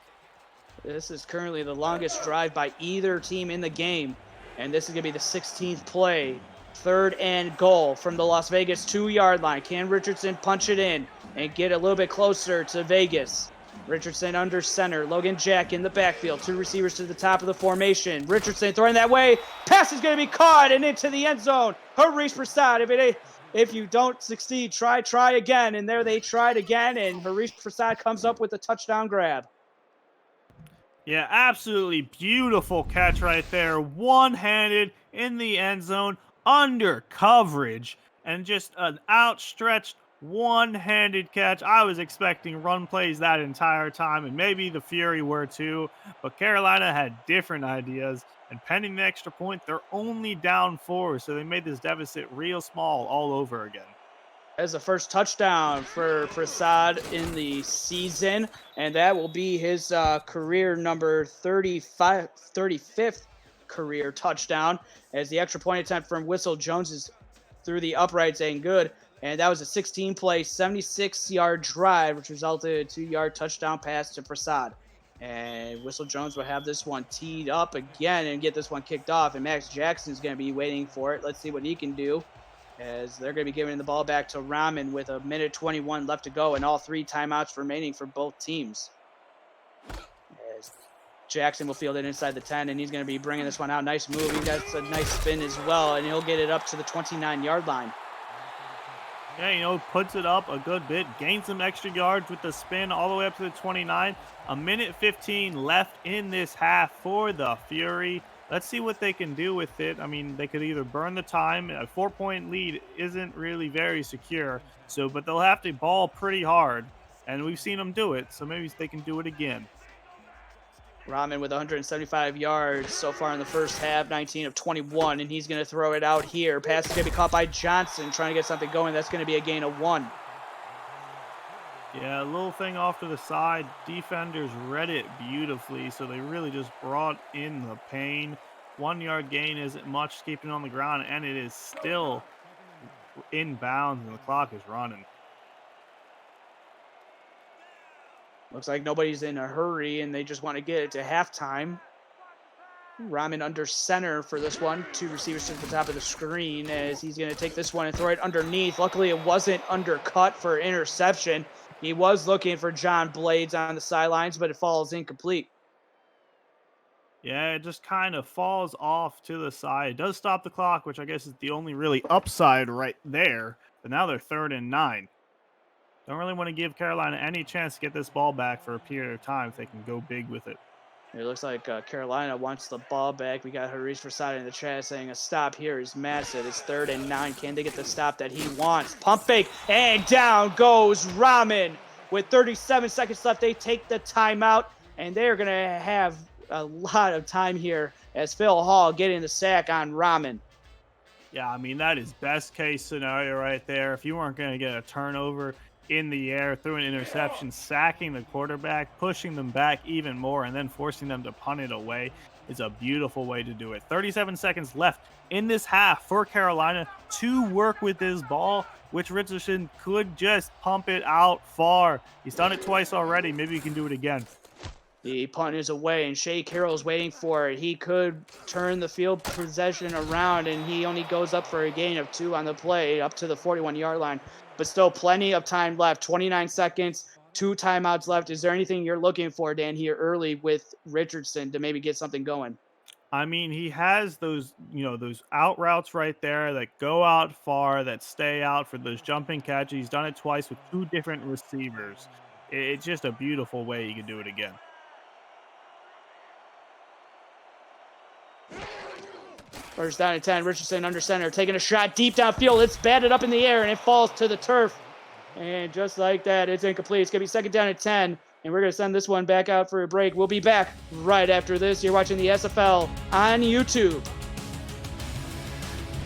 C: This is currently the longest drive by either team in the game, and this is going to be the 16th play. Third and goal from the Las Vegas 2-yard line. Can Richardson punch it in and get a little bit closer to Vegas? Richardson under center. Logan Jack in the backfield. 2 receivers to the top of the formation. Richardson throwing that way. Pass is going to be caught and into the end zone. Harish Prasad. If you don't succeed, try again. And there they tried again, and Harish Prasad comes up with a touchdown grab.
D: Yeah, absolutely beautiful catch right there. One-handed in the end zone, under coverage, and just an outstretched one-handed catch. I was expecting run plays that entire time, and maybe the Fury were too, but Carolina had different ideas, and pending the extra point, they're only down 4, so they made this deficit real small all over again.
C: As the first touchdown for Prasad in the season, and that will be his career number 35th career touchdown, as the extra point attempt from Whistle Jones is through the uprights ain't good, and that was a 16-play, 76-yard drive, which resulted in a 2-yard touchdown pass to Prasad. And Whistle Jones will have this one teed up again and get this one kicked off, and Max Jackson's going to be waiting for it. Let's see what he can do, as they're going to be giving the ball back to Rahman with a minute 21 left to go and all 3 timeouts remaining for both teams. As Jackson will field it inside the 10, and he's going to be bringing this one out. Nice move. He got a nice spin as well, and he'll get it up to the 29-yard line.
D: Yeah, puts it up a good bit, gains some extra yards with the spin all the way up to the 29. A minute 15 left in this half for the Fury. Let's see what they can do with it. I mean, they could either burn the time. A 4-point lead isn't really very secure, but they'll have to ball pretty hard, and we've seen them do it, so maybe they can do it again.
C: Rahman with 175 yards so far in the first half, 19 of 21, and he's going to throw it out here. Pass is going to be caught by Johnson, trying to get something going. That's going to be a gain of 1.
D: Yeah, a little thing off to the side. Defenders read it beautifully, so they really just brought in the pain. 1-yard gain isn't much, keeping it on the ground, and it is still in bounds, and the clock is running.
C: Looks like nobody's in a hurry, and they just want to get it to halftime. Rahman under center for this one. 2 receivers to the top of the screen, as he's going to take this one and throw it underneath. Luckily, it wasn't undercut for interception. He was looking for John Blades on the sidelines, but it falls incomplete.
D: Yeah, it just kind of falls off to the side. It does stop the clock, which I guess is the only really upside right there. But now they're 3rd and 9. Don't really want to give Carolina any chance to get this ball back for a period of time if they can go big with it.
C: It looks like Carolina wants the ball back. We got Harish Prasad in the chat saying a stop here is massive. It's 3rd and 9. Can they get the stop that he wants? Pump fake, and down goes Rahman. With 37 seconds left, they take the timeout, and they're going to have a lot of time here as Phil Hall getting the sack on Rahman.
D: Yeah, I mean, that is best case scenario right there. If you weren't going to get a turnover in the air through an interception, sacking the quarterback, pushing them back even more, and then forcing them to punt it away is a beautiful way to do it. 37 seconds left in this half for Carolina to work with this ball, which Richardson could just pump it out far. He's done it twice already. Maybe he can do it again.
C: The punt is away, and Shea Carroll's waiting for it. He could turn the field possession around, and he only goes up for a gain of 2 on the play, up to the 41-yard line. But still plenty of time left, 29 seconds, 2 timeouts left. Is there anything you're looking for, Dan, here early with Richardson to maybe get something going?
D: I mean, he has those, those out routes right there that go out far, that stay out for those jumping catches. He's done it twice with two different receivers. It's just a beautiful way he could do it again.
C: First down and 10. Richardson under center, taking a shot deep downfield. It's batted up in the air and it falls to the turf. And just like that, it's incomplete. It's going to be second down and 10. And we're going to send this one back out for a break. We'll be back right after this. You're watching the SFL on YouTube.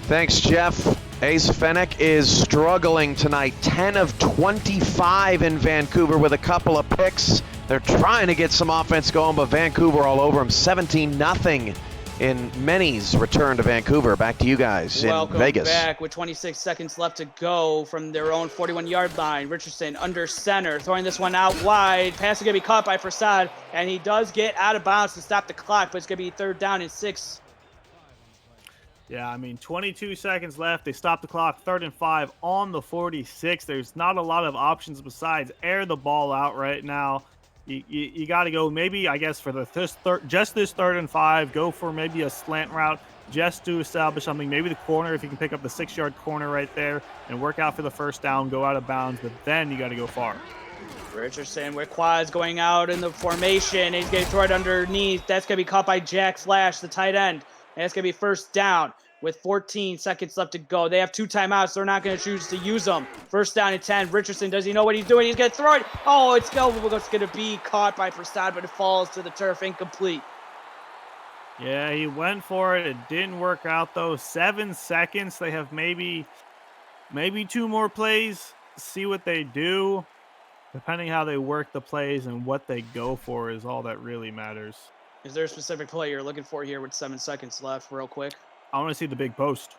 A: Thanks, Jeff. Ace Fennec is struggling tonight. 10 of 25 in Vancouver with a couple of picks. They're trying to get some offense going, but Vancouver all over them. 17-0 in Many's return to Vancouver. Back to you guys in Vegas.
C: Welcome back with 26 seconds left to go from their own 41-yard line. Richardson under center, throwing this one out wide. Pass is going to be caught by Prasad, and he does get out of bounds to stop the clock, but it's going to be third down and 6.
D: Yeah, I mean, 22 seconds left. They stop the clock, 3rd and 5 on the 46. There's not a lot of options besides air the ball out right now. You got to go maybe, I guess, for this 3rd and 5, go for maybe a slant route just to establish something. Maybe the corner, if you can pick up the 6-yard corner right there and work out for the first down, go out of bounds, but then you got to go far.
C: Richardson with quads going out in the formation. He's going to throw it underneath. That's going to be caught by Jack Flash, the tight end. And it's going to be first down with 14 seconds left to go. They have 2 timeouts. They're not going to choose to use them. First down and 10. Richardson, does he know what he's doing? He's going to throw it. Oh, it's going to be caught by Prasad, but it falls to the turf, incomplete.
D: Yeah, he went for it. It didn't work out, though. 7 seconds. They have maybe 2 more plays. See what they do. Depending how they work the plays and what they go for is all that really matters.
C: Is there a specific play you're looking for here with 7 seconds left, real quick?
D: I want to see the big post.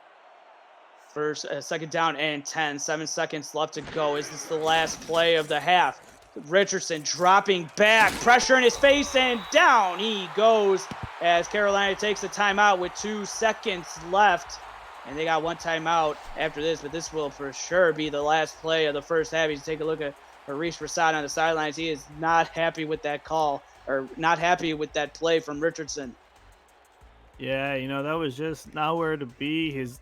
C: Second down and 10. 7 seconds left to go. Is this the last play of the half? Richardson dropping back, pressure in his face, and down he goes as Carolina takes a timeout with 2 seconds left. And they got 1 timeout after this, but this will for sure be the last play of the first half. You take a look at Harish Prasad on the sidelines. He is not happy with that call, or not happy with that play from Richardson.
D: Yeah, that was just nowhere to be. His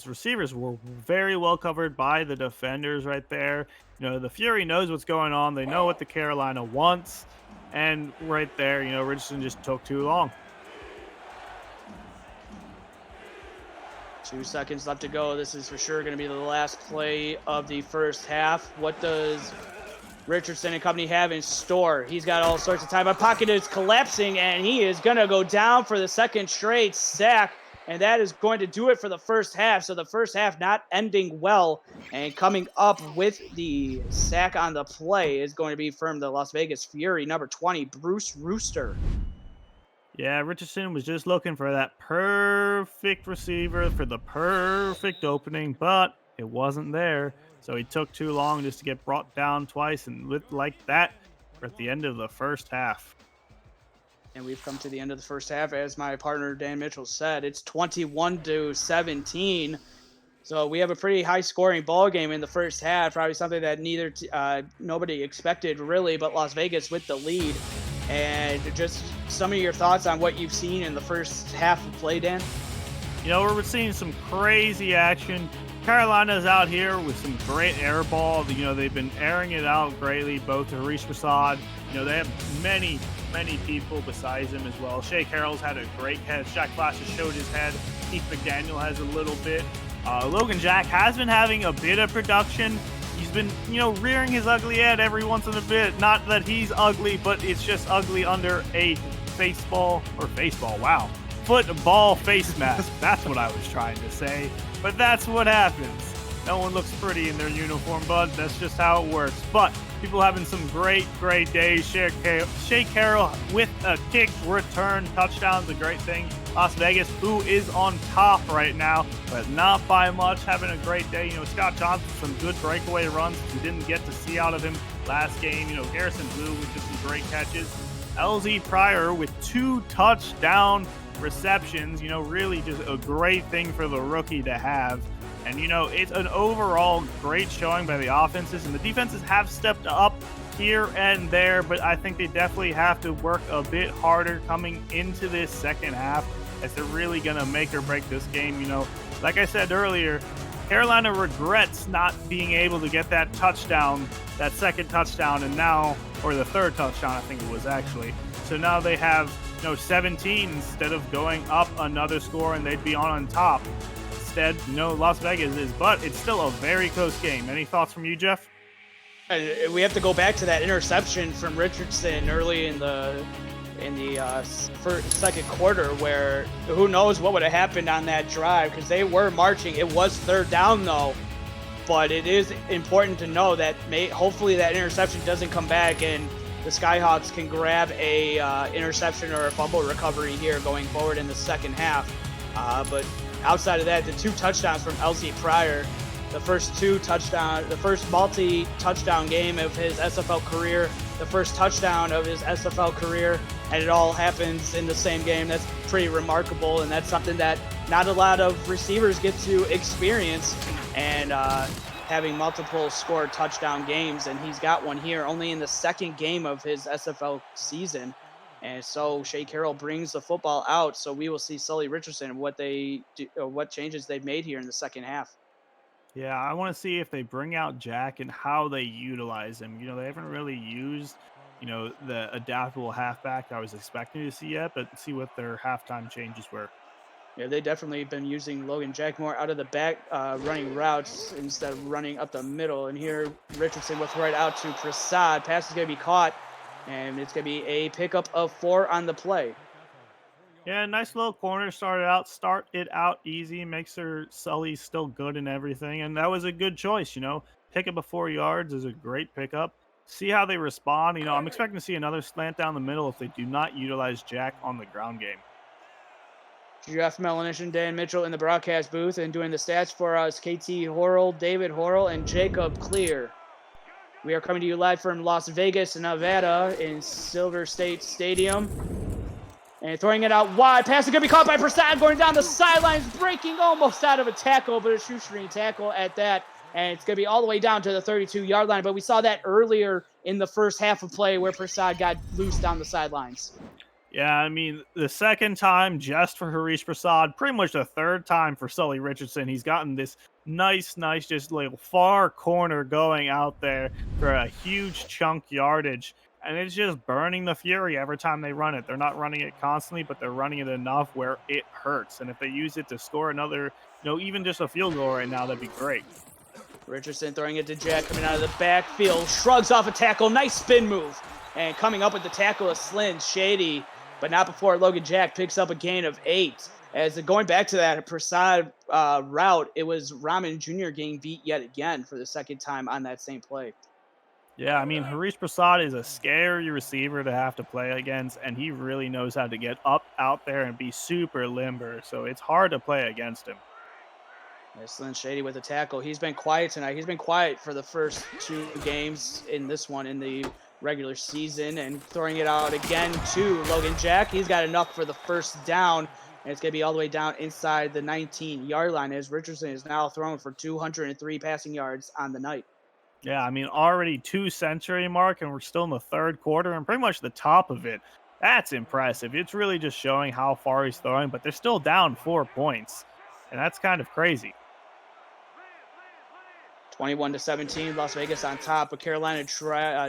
D: receivers were very well covered by the defenders right there. The Fury knows what's going on. They know what the Carolina wants. And right there, Richardson just took too long.
C: 2 seconds left to go. This is for sure going to be the last play of the first half. What does Richardson and company have in store? He's got all sorts of time. My pocket is collapsing, and he is going to go down for the second straight sack, and that is going to do it for the first half. So the first half not ending well, and coming up with the sack on the play is going to be from the Las Vegas Fury, number 20, Bruce Rooster.
D: Yeah, Richardson was just looking for that perfect receiver for the perfect opening, but it wasn't there. So he took too long just to get brought down twice, and looked like that at the end of the first half.
C: And we've come to the end of the first half. As my partner Dan Mitchell said, it's 21-17. So we have a pretty high-scoring ball game in the first half. Probably something that nobody expected really, but Las Vegas with the lead. And just some of your thoughts on what you've seen in the first half of play, Dan?
D: We're seeing some crazy action. Carolina's out here with some great air ball. They've been airing it out greatly, both to Harish Prasad. They have many people besides him as well. Shea Carroll's had a great head. Jack Flash has showed his head. Keith McDaniel has a little bit. Logan Jack has been having a bit of production. He's been, rearing his ugly head every once in a bit. Not that he's ugly, but it's just ugly under a football face mask. That's what I was trying to say. But that's what happens. No one looks pretty in their uniform, but that's just how it works. But people having some great days. Shea Carroll with a kick return touchdown is a great thing. Las Vegas, who is on top right now, but not by much, having a great day. Scott Johnson, some good breakaway runs we didn't get to see out of him last game. Garrison Blue with just some great catches. LZ Pryor with 2 touchdown receptions, really just a great thing for the rookie to have. And, it's an overall great showing by the offenses, and the defenses have stepped up here and there, but I think they definitely have to work a bit harder coming into this second half. as they're really going to make or break this game. You know, like I said earlier, Carolina regrets not being able to get that touchdown, that second touchdown, and now, or the third touchdown, I think it was actually. So now they have, 17 instead of going up another score and they'd be on top. Instead, Las Vegas is, but it's still a very close game. Any thoughts from you, Jeff?
C: And we have to go back to that interception from Richardson early in the second quarter, where who knows what would have happened on that drive, because they were marching. It was third down though, but it is important to know that hopefully that interception doesn't come back and the Skyhawks can grab a interception or a fumble recovery here going forward in the second half. But outside of that, the 2 touchdowns from LC Pryor, the first multi-touchdown game of his SFL career, the first touchdown of his SFL career, and it all happens in the same game. That's pretty remarkable, and that's something that not a lot of receivers get to experience, and having multiple score touchdown games, and he's got one here only in the second game of his SFL season. And so Shea Carroll brings the football out, so we will see Sully Richardson and what changes they've made here in the second half.
D: Yeah, I want to see if they bring out Jack and how they utilize him. They haven't really used, the adaptable halfback I was expecting to see yet, but see what their halftime changes were.
C: Yeah, they definitely been using Logan Jack more out of the back, running routes instead of running up the middle. And here Richardson with right out to Prasad. Pass is going to be caught, and it's going to be a pickup of 4 on the play.
D: Yeah, nice little corner. Start it out easy. Makes sure Sully's still good and everything. And that was a good choice, Pick up of 4 yards is a great pickup. See how they respond. I'm expecting to see another slant down the middle if they do not utilize Jack on the ground game.
C: Jeff Melanish and Dan Mitchell in the broadcast booth, and doing the stats for us, KT Horrell, David Horrell, and Jacob Clear. We are coming to you live from Las Vegas, Nevada, in Silver State Stadium. And throwing it out wide. Pass is going to be caught by Prasad, going down the sidelines, breaking almost out of a tackle, but a shoestring tackle at that. And it's going to be all the way down to the 32-yard line. But we saw that earlier in the first half of play where Prasad got loose down the sidelines.
D: Yeah, I mean, the second time just for Harish Prasad, pretty much the third time for Sully Richardson. He's gotten this nice, just little far corner going out there for a huge chunk yardage. And it's just burning the fury every time they run it. They're not running it constantly, but they're running it enough where it hurts. And if they use it to score another, even just a field goal right now, that'd be great.
C: Richardson throwing it to Jack, coming out of the backfield, shrugs off a tackle, nice spin move. And coming up with the tackle is Slynn Shady, but not before Logan Jack picks up a gain of 8. As going back to that Prasad route, it was Rahman Jr. getting beat yet again for the second time on that same play.
D: Yeah, I mean, Harish Prasad is a scary receiver to have to play against, and he really knows how to get up out there and be super limber, so it's hard to play against him.
C: Slynn Shady with a tackle. He's been quiet tonight. He's been quiet for the first 2 games in this one in the regular season, and throwing it out again to Logan Jack. He's got enough for the first down, and it's going to be all the way down inside the 19-yard line as Richardson is now thrown for 203 passing yards on the night.
D: Yeah, I mean, already 2-century mark, and we're still in the third quarter and pretty much the top of it. That's impressive. It's really just showing how far he's throwing, but they're still down 4 points, and that's kind of crazy.
C: 21-17, Las Vegas on top, but Carolina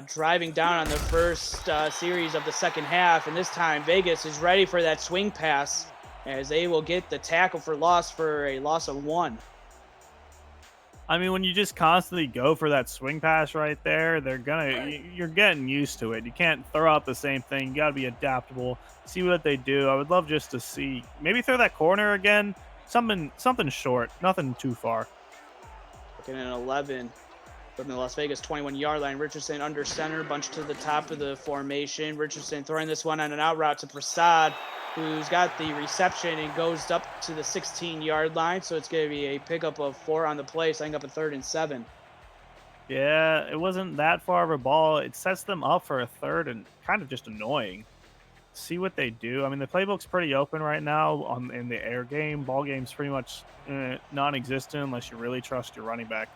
C: driving down on the first series of the second half, and this time Vegas is ready for that swing pass as they will get the tackle for a loss of 1.
D: I mean, when you just constantly go for that swing pass right there, you're getting used to it. You can't throw out the same thing. You got to be adaptable. See what they do. I would love just to see maybe throw that corner again. Something short, nothing too far.
C: Looking at 11 from the Las Vegas 21-yard line. Richardson under center, bunch to the top of the formation. Richardson throwing this one on an out route to Prasad, who's got the reception and goes up to the 16-yard line. So it's going to be a pickup of 4 on the play, setting up a 3rd and 7.
D: Yeah, it wasn't that far of a ball. It sets them up for a 3rd and kind of just annoying. See what they do. I mean, the playbook's pretty open right now in the air game. Ball game's pretty much non-existent unless you really trust your running back.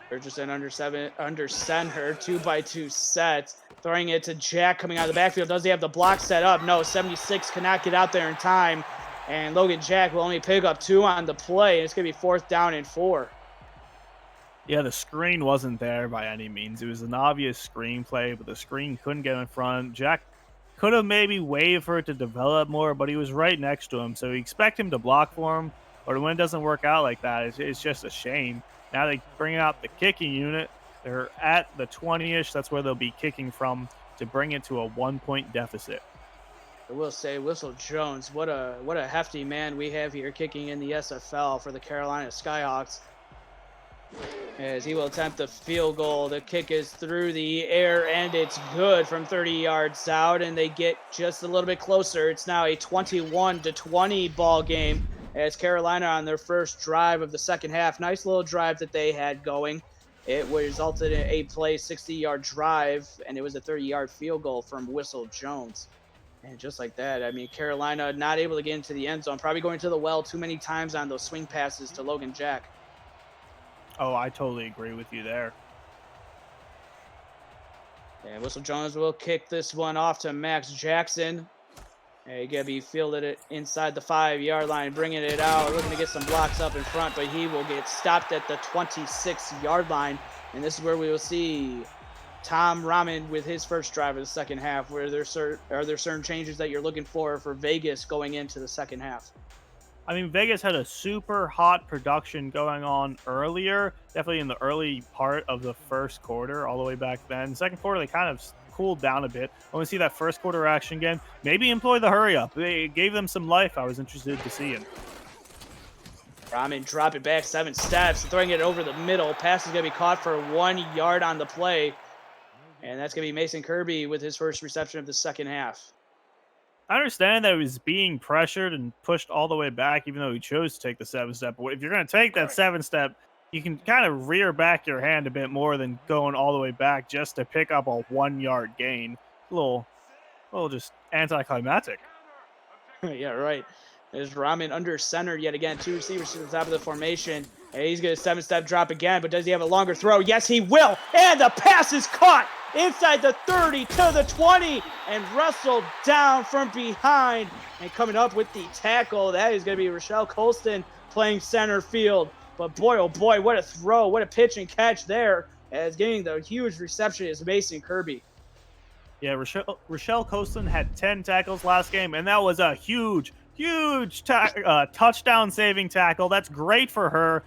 C: Richardson under center, 2-by-2 set. Throwing it to Jack coming out of the backfield. Does he have the block set up? No, 76 cannot get out there in time. And Logan Jack will only pick up 2 on the play. It's going to be 4th down and 4.
D: Yeah, the screen wasn't there by any means. It was an obvious screen play, but the screen couldn't get in front. Jack could have maybe waited for it to develop more, but he was right next to him, so you expect him to block for him. But when it doesn't work out like that, it's just a shame. Now they bring out the kicking unit. They're at the 20-ish. That's where they'll be kicking from to bring it to a 1-point deficit.
C: I will say, Whistle Jones, what a hefty man we have here kicking in the SFL for the Carolina Skyhawks. As he will attempt the field goal. The kick is through the air, and it's good from 30 yards out, and they get just a little bit closer. It's now a 21-20 ball game as Carolina on their first drive of the second half. Nice little drive that they had going. It resulted in a 8-play, 60-yard drive, and it was a 30-yard field goal from Whistle Jones. And just like that, I mean, Carolina not able to get into the end zone, probably going to the well too many times on those swing passes to Logan Jack.
D: Oh, I totally agree with you there.
C: And Whistle Jones will kick this one off to Max Jackson. And Gabby fielded it inside the 5-yard line, bringing it out, looking to get some blocks up in front, but he will get stopped at the 26-yard line. And this is where we will see Tom Rahman with his first drive of the second half. Are there certain changes that you're looking for Vegas going into the second half?
D: I mean, Vegas had a super hot production going on earlier, definitely in the early part of the first quarter, all the way back then. Second quarter, they kind of cooled down a bit. I want to see that first quarter action again. Maybe employ the hurry up. They gave them some life. I was interested to see it.
C: Rahman drop it back 7 steps, throwing it over the middle. Pass is going to be caught for 1 yard on the play. And that's going to be Mason Kirby with his first reception of the second half.
D: I understand that he was being pressured and pushed all the way back, even though he chose to take the 7-step. But if you're going to take that 7-step, you can kind of rear back your hand a bit more than going all the way back just to pick up a 1-yard gain. A little just anticlimactic.
C: Yeah, right. There's Rahman under center yet again. 2 receivers to the top of the formation. And he's going to 7-step drop again, but does he have a longer throw? Yes, he will. And the pass is caught inside the 30 to the 20 and wrestled down from behind. And coming up with the tackle, that is going to be Rochelle Colston playing center field. But boy, oh boy, what a throw, what a pitch and catch there, as getting the huge reception is Mason Kirby.
D: Yeah, Rochelle Colston had 10 tackles last game, and that was a huge touchdown-saving tackle. That's great for her.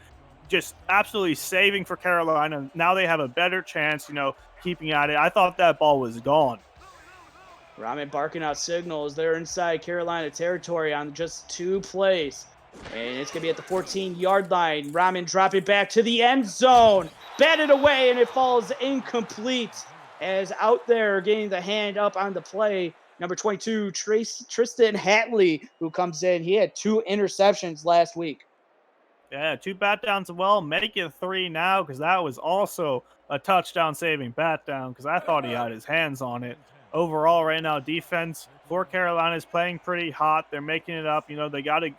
D: Just absolutely saving for Carolina. Now they have a better chance, keeping at it. I thought that ball was gone.
C: Rahman barking out signals. They're inside Carolina territory on just 2 plays. And it's going to be at the 14-yard line. Rahman drop it back to the end zone. Batted away, and it falls incomplete. As out there getting the hand up on the play, number 22, Tristan Hatley, who comes in. He had 2 interceptions last week.
D: Yeah, 2 bat downs as well. Make it 3 now, because that was also a touchdown-saving bat down, because I thought he had his hands on it. Overall, right now, defense for Carolina is playing pretty hot. They're making it up. They got a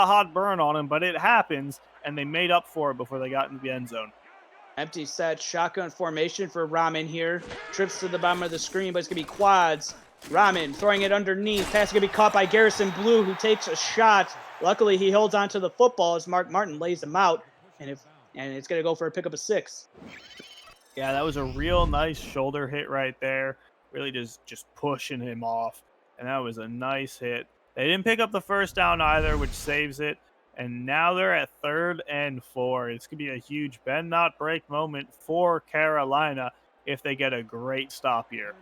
D: hot burn on him, but it happens, and they made up for it before they got into the end zone.
C: Empty set, shotgun formation for Rahman here. Trips to the bottom of the screen, but it's going to be quads. Rahman throwing it underneath. Pass going to be caught by Garrison Blue, who takes a shot. Luckily, he holds on to the football as Mark Martin lays him out, and it's going to go for a pickup of 6.
D: Yeah, that was a real nice shoulder hit right there. Really just pushing him off, and that was a nice hit. They didn't pick up the first down either, which saves it. And now they're at 3rd and 4. It's going to be a huge bend not break moment for Carolina if they get a great stop here.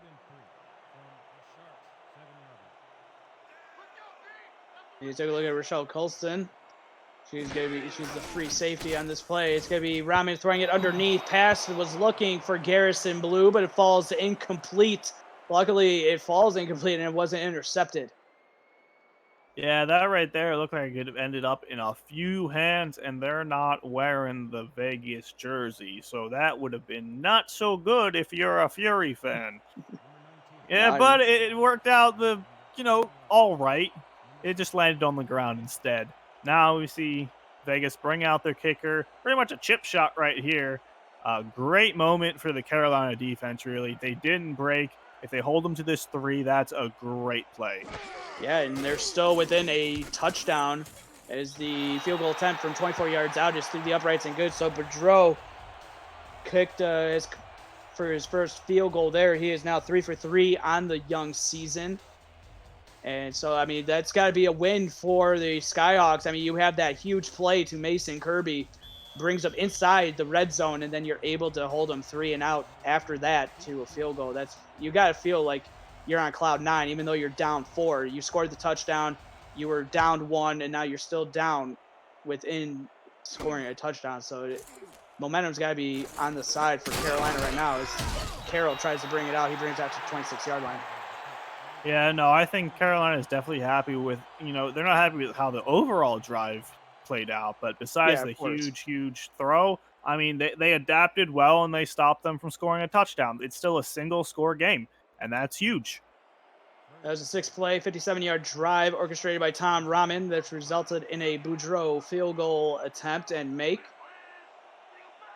C: You take a look at Rochelle Colston. She's the free safety on this play. It's going to be Rahman throwing it underneath. Pass was looking for Garrison Blue, but it falls incomplete. Luckily, it falls incomplete and it wasn't intercepted.
D: Yeah, that right there looked like it ended up in a few hands, and they're not wearing the Vegas jersey. So that would have been not so good if you're a Fury fan. Yeah, but it worked out all right. It just landed on the ground instead. Now we see Vegas bring out their kicker. Pretty much a chip shot right here. A great moment for the Carolina defense, really. They didn't break. If they hold them to this 3, that's a great play.
C: Yeah, and they're still within a touchdown as the field goal attempt from 24 yards out is through the uprights and good. So Boudreaux kicked for his first field goal there. He is now 3 for 3 on the young season. And so, I mean, that's got to be a win for the Skyhawks. I mean, you have that huge play to Mason Kirby, brings up inside the red zone, and then you're able to hold them 3 and out after that to a field goal. You got to feel like you're on cloud 9, even though you're down 4. You scored the touchdown, you were down 1, and now you're still down within scoring a touchdown. So momentum's got to be on the side for Carolina right now as Carroll tries to bring it out. He brings it out to the 26-yard line.
D: Yeah, no, I think Carolina is definitely happy with, they're not happy with how the overall drive played out, but besides
C: Yeah,
D: the
C: of course.
D: huge throw, I mean, they adapted well and they stopped them from scoring a touchdown. It's still a single score game, and that's huge.
C: That was a 6-play, 57-yard drive orchestrated by Tom Rahman that resulted in a Boudreaux field goal attempt and make.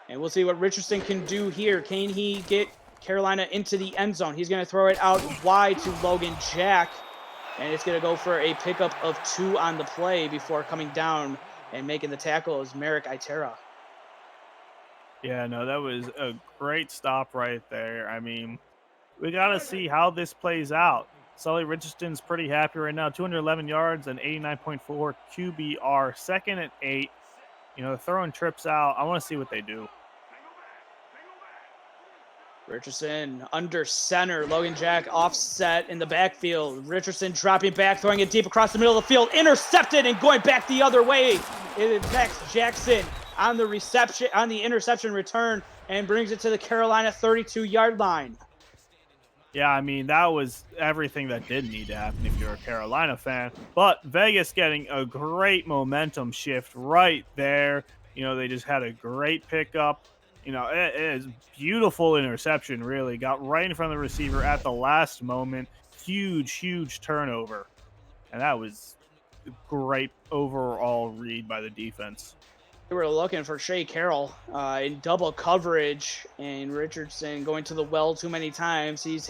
C: And we'll see what Richardson can do here. Can he get Carolina into the end zone? He's going to throw it out wide to Logan Jack. And it's going to go for a pickup of 2 on the play before coming down and making the tackle is Merrick Itera.
D: Yeah, no, that was a great stop right there. I mean, we got to see how this plays out. Sully Richardson's pretty happy right now. 211 yards and 89.4 QBR. 2nd and 8. Throwing trips out. I want to see what they do.
C: Richardson under center. Logan Jack offset in the backfield. Richardson dropping back, throwing it deep across the middle of the field. Intercepted and going back the other way. It attacks Jackson on the interception return and brings it to the Carolina 32-yard line.
D: Yeah, I mean, that was everything that did need to happen if you're a Carolina fan. But Vegas getting a great momentum shift right there. They just had a great pickup. It is beautiful interception, really. Got right in front of the receiver at the last moment. Huge turnover. And that was a great overall read by the defense.
C: They were looking for Shea Carroll in double coverage, and Richardson going to the well too many times. He's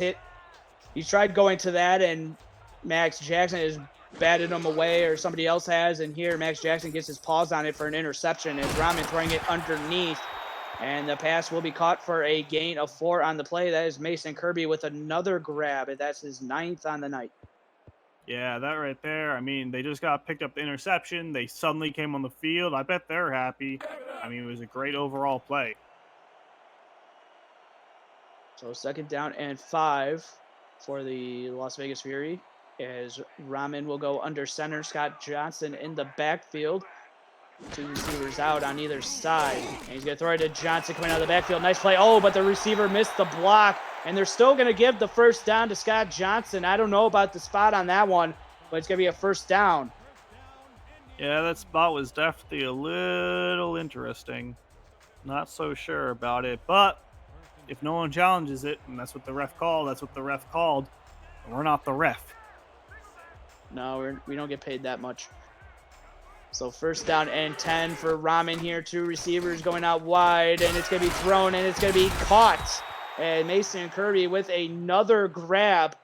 C: tried going to that, and Max Jackson has batted him away, or somebody else has, and here Max Jackson gets his paws on it for an interception, and Rahman throwing it underneath, and the pass will be caught for a gain of 4 on the play. That is Mason Kirby with another grab, and that's his 9th on the night.
D: Yeah, that right there. I mean, they just got picked up the interception. They suddenly came on the field. I bet they're happy. I mean, it was a great overall play.
C: So 2nd down and 5 for the Las Vegas Fury as Rahman will go under center. Scott Johnson in the backfield. 2 receivers out on either side. And he's going to throw it to Johnson coming out of the backfield. Nice play. Oh, but the receiver missed the block. And they're still going to give the first down to Scott Johnson. I don't know about the spot on that one, but it's going to be a first down.
D: Yeah, that spot was definitely a little interesting. Not so sure about it, but if no one challenges it, and that's what the ref called, and we're not the ref.
C: No, we don't get paid that much. So 1st down and 10 for Rahman here. 2 receivers going out wide, and it's going to be thrown, and it's going to be caught. And Mason Kirby with another grab.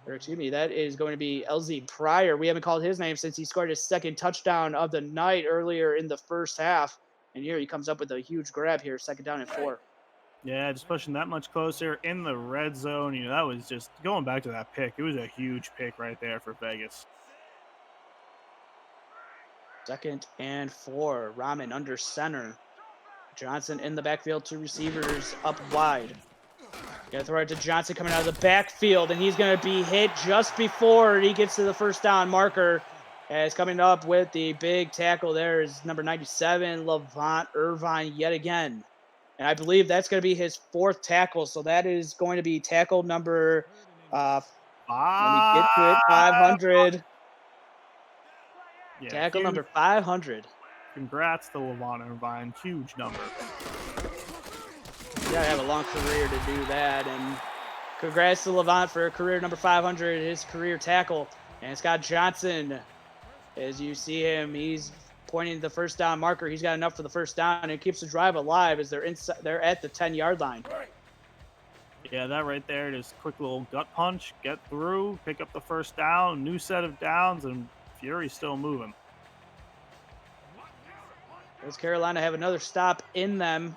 C: Or excuse me, that is going to be LZ Pryor. We haven't called his name since he scored his 2nd touchdown of the night earlier in the first half. And here he comes up with a huge grab here, 2nd down and 4.
D: Yeah, just pushing that much closer in the red zone. That was just going back to that pick. It was a huge pick right there for Vegas.
C: 2nd and 4. Rahman under center. Johnson in the backfield. 2 receivers up wide. Gonna throw it to Johnson coming out of the backfield, and he's gonna be hit just before he gets to the first down marker. As coming up with the big tackle there is number 97, Levant Irvine yet again. And I believe that's gonna be his 4th tackle, so that is going to be tackle number, let me get to it, 500.
D: Yeah,
C: Tackle
D: huge.
C: number 500.
D: Congrats to Levant Irvine. Huge number.
C: You gotta have a long career to do that, and congrats to Levant for career number 500, his career tackle. And Scott Johnson, as you see him, he's pointing to the first down marker. He's got enough for the first down, and it keeps the drive alive as they're at the 10-yard line.
D: Yeah, that right there, just quick little gut punch, get through, pick up the first down, new set of downs, and Fury's still moving.
C: Does Carolina have another stop in them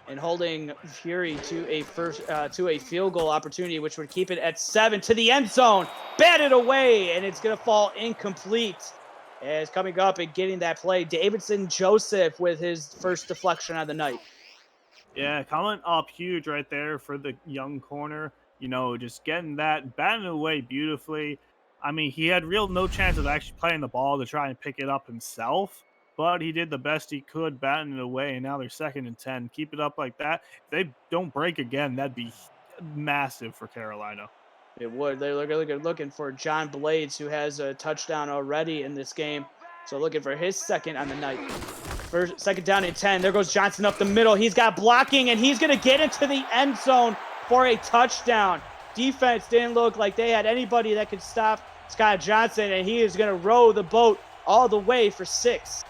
C: and holding Fury to a field goal opportunity, which would keep it at 7 to the end zone, batted away, and it's going to fall incomplete. As coming up and getting that play, Davidson Joseph with his first deflection of the night.
D: Yeah, coming up huge right there for the young corner. You know, just getting that, batting away beautifully. I mean, he had real no chance of actually playing the ball to try and pick it up himself, but he did the best he could batting it away, and now they're 2nd and 10. Keep it up like that. If they don't break again, that'd be massive for Carolina.
C: It would. They're looking for John Blades, who has a touchdown already in this game. So looking for his second on the night. First, 2nd down and 10. There goes Johnson up the middle. He's got blocking, and he's going to get into the end zone for a touchdown. Defense didn't look like they had anybody that could stop Scott Johnson, and he is going to row the boat all the way for 6.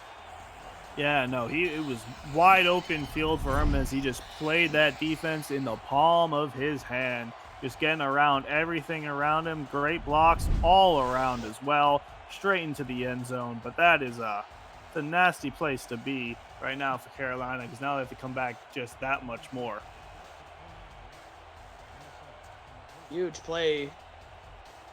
D: Yeah, no, it was wide open field for him as he just played that defense in the palm of his hand, just getting around everything around him. Great blocks all around as well, straight into the end zone. But that is it's a nasty place to be right now for Carolina because now they have to come back just that much more.
C: Huge play.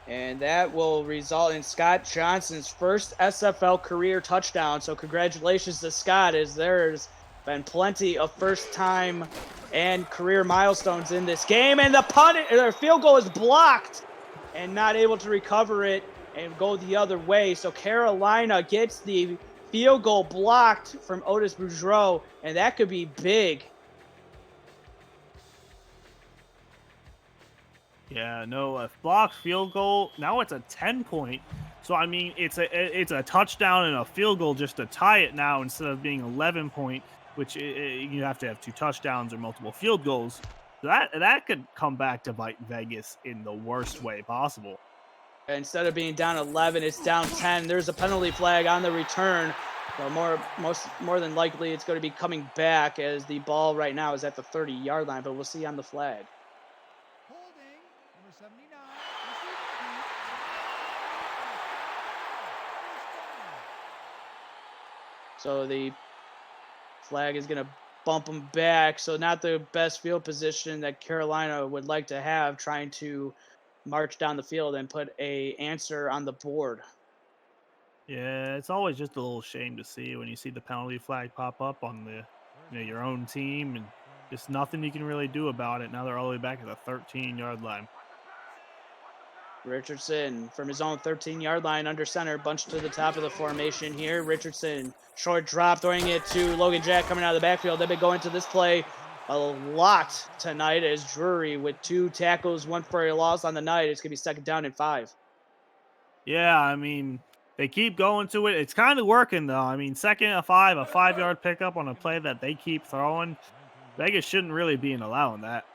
C: And that will result in Scott Johnson's first SFL career touchdown. So congratulations to Scott, as there's been plenty of first-time and career milestones in this game. And the field goal is blocked and not able to recover it and go the other way. So Carolina gets the field goal blocked from Otis Boudreaux, and that could be big.
D: Yeah, no, a blocked field goal. Now it's a 10-point. So I mean, it's a touchdown and a field goal just to tie it now instead of being 11-point, which you have to have 2 touchdowns or multiple field goals. So that could come back to bite Vegas in the worst way possible.
C: Instead of being down 11, it's down 10. There's a penalty flag on the return. So more than likely, it's going to be coming back as the ball right now is at the 30-yard line, but we'll see on the flag.
B: Holding, number 79.
C: So the flag is going to bump them back. So not the best field position that Carolina would like to have, trying to march down the field and put a answer on the board.
D: Yeah, it's always just a little shame to see when you see the penalty flag pop up on your own team and just nothing you can really do about it. Now they're all the way back at the 13-yard line.
C: Richardson from his own 13-yard line under center, bunched to the top of the formation here. Richardson, short drop, throwing it to Logan Jack coming out of the backfield. They've been going to this play a lot tonight as Drury with 2 tackles, 1 for a loss on the night. It's going to be 2nd down and 5.
D: Yeah, I mean, they keep going to it. It's kind of working, though. I mean, 2nd and 5, a 5-yard pickup on a play that they keep throwing. Vegas shouldn't really be allowing that.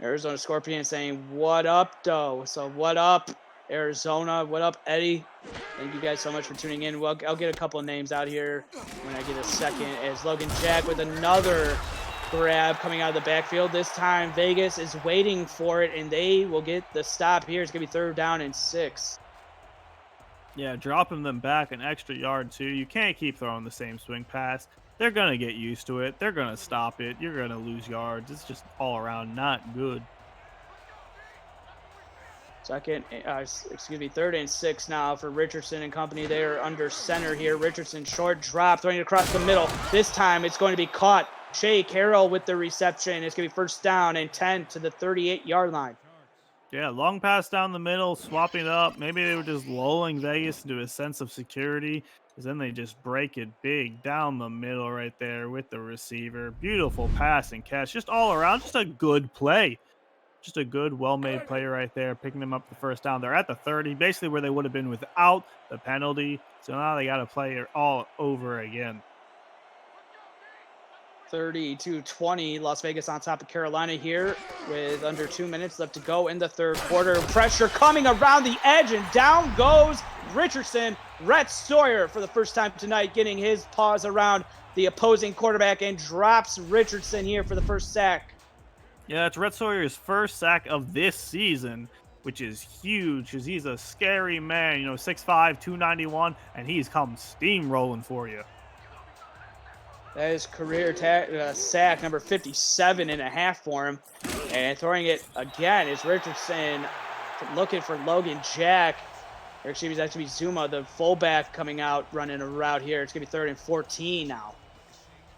C: Arizona Scorpions saying, what up, though? So what up, Arizona? What up, Eddie? Thank you guys so much for tuning in. Well, I'll get a couple of names out here when I get a second. As Logan Jack with another grab coming out of the backfield. This time, Vegas is waiting for it, and they will get the stop here. It's going to be 3rd down and 6.
D: Yeah, dropping them back an extra yard, too. You can't keep throwing the same swing pass. They're going to get used to it. They're going to stop it. You're going to lose yards. It's just all around not good.
C: 3rd and 6 now for Richardson and company. They are under center here. Richardson, short drop, throwing it across the middle. This time it's going to be caught. Shea Carroll with the reception. It's going to be 1st down and 10 to the 38-yard line.
D: Yeah, long pass down the middle, swapping it up. Maybe they were just lulling Vegas into a sense of security, because then they just break it big down the middle right there with the receiver. Beautiful pass and catch, just all around, just a good play. Just a good, well-made play right there, picking them up the 1st down. They're at the 30, basically where they would have been without the penalty. So now they got to play it all over again.
C: 32-20. Las Vegas on top of Carolina here with under 2 minutes left to go in the third quarter. Pressure coming around the edge, and down goes Richardson. Rhett Sawyer for the first time tonight getting his paws around the opposing quarterback and drops Richardson here for the first sack.
D: Yeah, it's Rhett Sawyer's first sack of this season, which is huge because he's a scary man, 6'5", 291, and he's come steamrolling for you.
C: That is career sack number 57 and a half for him. And throwing it again is Richardson looking for Logan Jack. Or excuse me, that's going to be Zuma, the fullback, coming out running a route here. It's going to be 3rd and 14 now.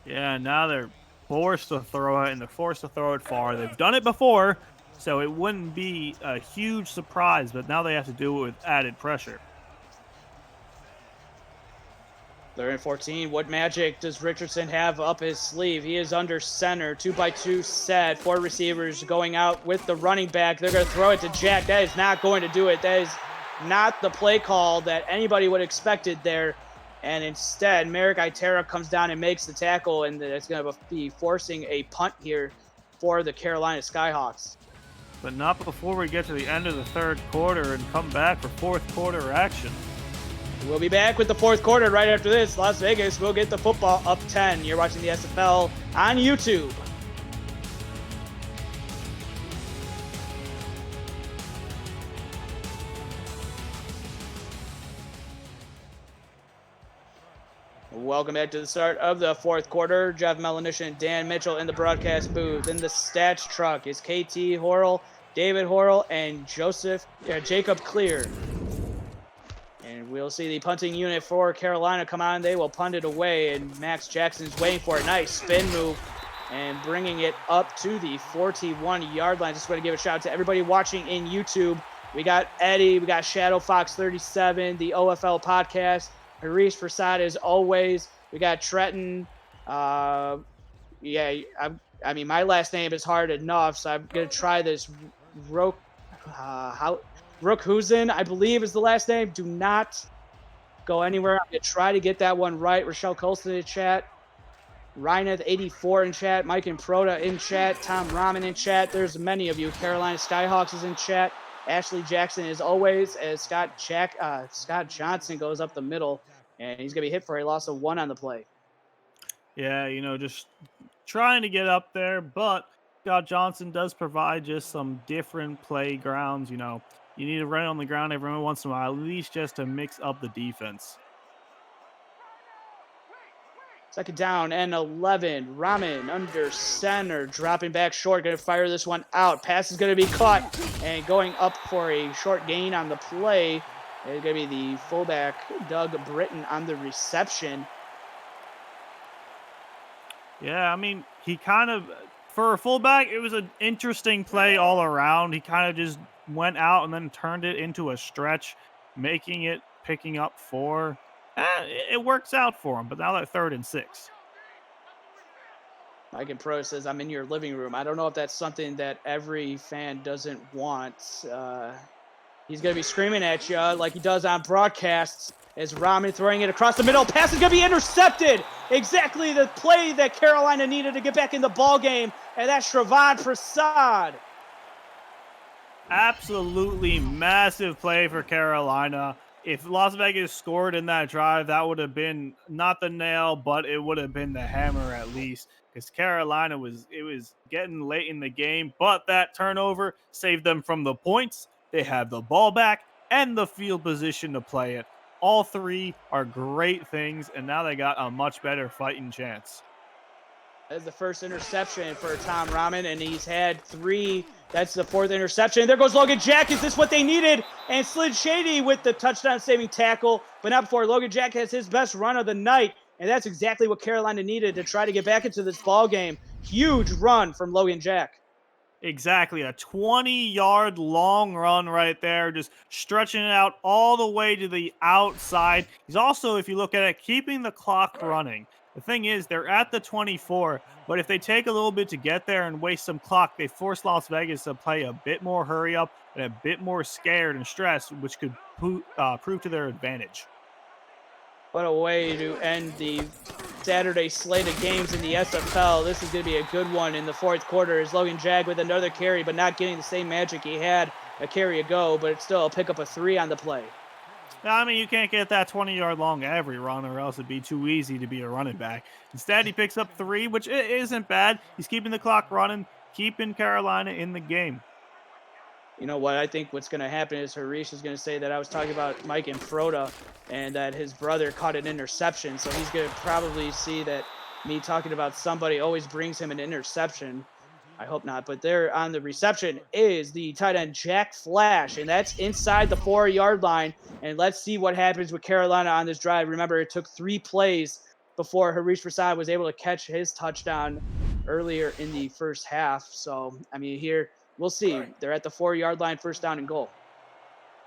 D: Yeah, now they're forced to throw it, and they're forced to throw it far. They've done it before, so it wouldn't be a huge surprise, but now they have to do it with added pressure.
C: 3rd and 14. What magic does Richardson have up his sleeve? He is under center, 2-by-2 set, 4 receivers going out with the running back. They're going to throw it to Jack. That is not going to do it. That is not the play call that anybody would have expected there. And instead, Merrick Itera comes down and makes the tackle, and it's going to be forcing a punt here for the Carolina Skyhawks.
D: But not before we get to the end of the third quarter and come back for fourth quarter action.
C: We'll be back with the fourth quarter right after this. Las Vegas will get the football up 10. You're watching the SFL on YouTube. Welcome back to the start of the fourth quarter. Jeff Melanishin and Dan Mitchell in the broadcast booth. In the stats truck is KT Horrell, David Horrell, and Jacob Clear. And we'll see the punting unit for Carolina come on. They will punt it away, and Max Jackson's waiting for a nice spin move and bringing it up to the 41-yard line. Just want to give a shout out to everybody watching in YouTube. We got Eddie, we got Shadow Fox 37, the OFL podcast, Harish Prasad as always. We got Trenton. I mean, my last name is hard enough, so I'm going to try this. Rookhusen, I believe is the last name. Do not go anywhere. I'm going to try to get that one right. Rochelle Colston in chat. Ryneth84 in chat. Mike and Proda in chat. Tom Rahman in chat. There's many of you. Carolina Skyhawks is in chat. Ashley Jackson is always, as Scott Johnson goes up the middle, and he's going to be hit for a loss of 1 on the play.
D: Yeah, just trying to get up there, but Scott Johnson does provide just some different playgrounds. You need to run on the ground every once in a while, at least just to mix up the defense.
C: 2nd down and 11. Rahman under center, dropping back short, going to fire this one out. Pass is going to be caught, and going up for a short gain on the play is going to be the fullback, Doug Britton, on the reception.
D: Yeah, I mean, he kind of, for a fullback, it was an interesting play all around. He kind of just went out and then turned it into a stretch, picking up 4. It works out for him, but now that 3rd and 6.
C: Mike and Pro says, I'm in your living room. I don't know if that's something that every fan doesn't want. He's going to be screaming at you like he does on broadcasts as Rahman throwing it across the middle. Pass is going to be intercepted. Exactly the play that Carolina needed to get back in the ball game, and that's Shravad Prasad.
D: Absolutely massive play for Carolina. If Las Vegas scored in that drive, that would have been not the nail, but it would have been the hammer at least, because Carolina it was getting late in the game, but that turnover saved them from the points. They have the ball back and the field position to play it. All 3 are great things, and now they got a much better fighting chance.
C: That's the first interception for Tom Rahman, and he's had 3. That's the 4th interception. There goes Logan Jack. Is this what they needed? And Slid Shady with the touchdown-saving tackle, but not before Logan Jack has his best run of the night, and that's exactly what Carolina needed to try to get back into this ball game. Huge run from Logan Jack.
D: Exactly, a 20-yard long run right there, just stretching it out all the way to the outside. He's also, if you look at it, keeping the clock running. The thing is, they're at the 24, but if they take a little bit to get there and waste some clock, they force Las Vegas to play a bit more hurry up and a bit more scared and stressed, which could prove to their advantage.
C: What a way to end the Saturday slate of games in the SFL. This is going to be a good one in the fourth quarter as Logan Jag with another carry, but not getting the same magic he had a carry ago, but it's still a pick up a 3 on the play.
D: I mean, you can't get that 20-yard long every run or else it'd be too easy to be a running back. Instead, he picks up 3, which isn't bad. He's keeping the clock running, keeping Carolina in the game.
C: You know what? I think what's going to happen is Harish is going to say that I was talking about Mike and Froda and that his brother caught an interception. So he's going to probably see that me talking about somebody always brings him an interception. I hope not. But there on the reception is the tight end Jack Flash, and that's inside the 4-yard line. And let's see what happens with Carolina on this drive. Remember, it took 3 plays before Harish Prasad was able to catch his touchdown earlier in the first half. So, I mean, here we'll see. They're at the 4-yard line, first down and goal.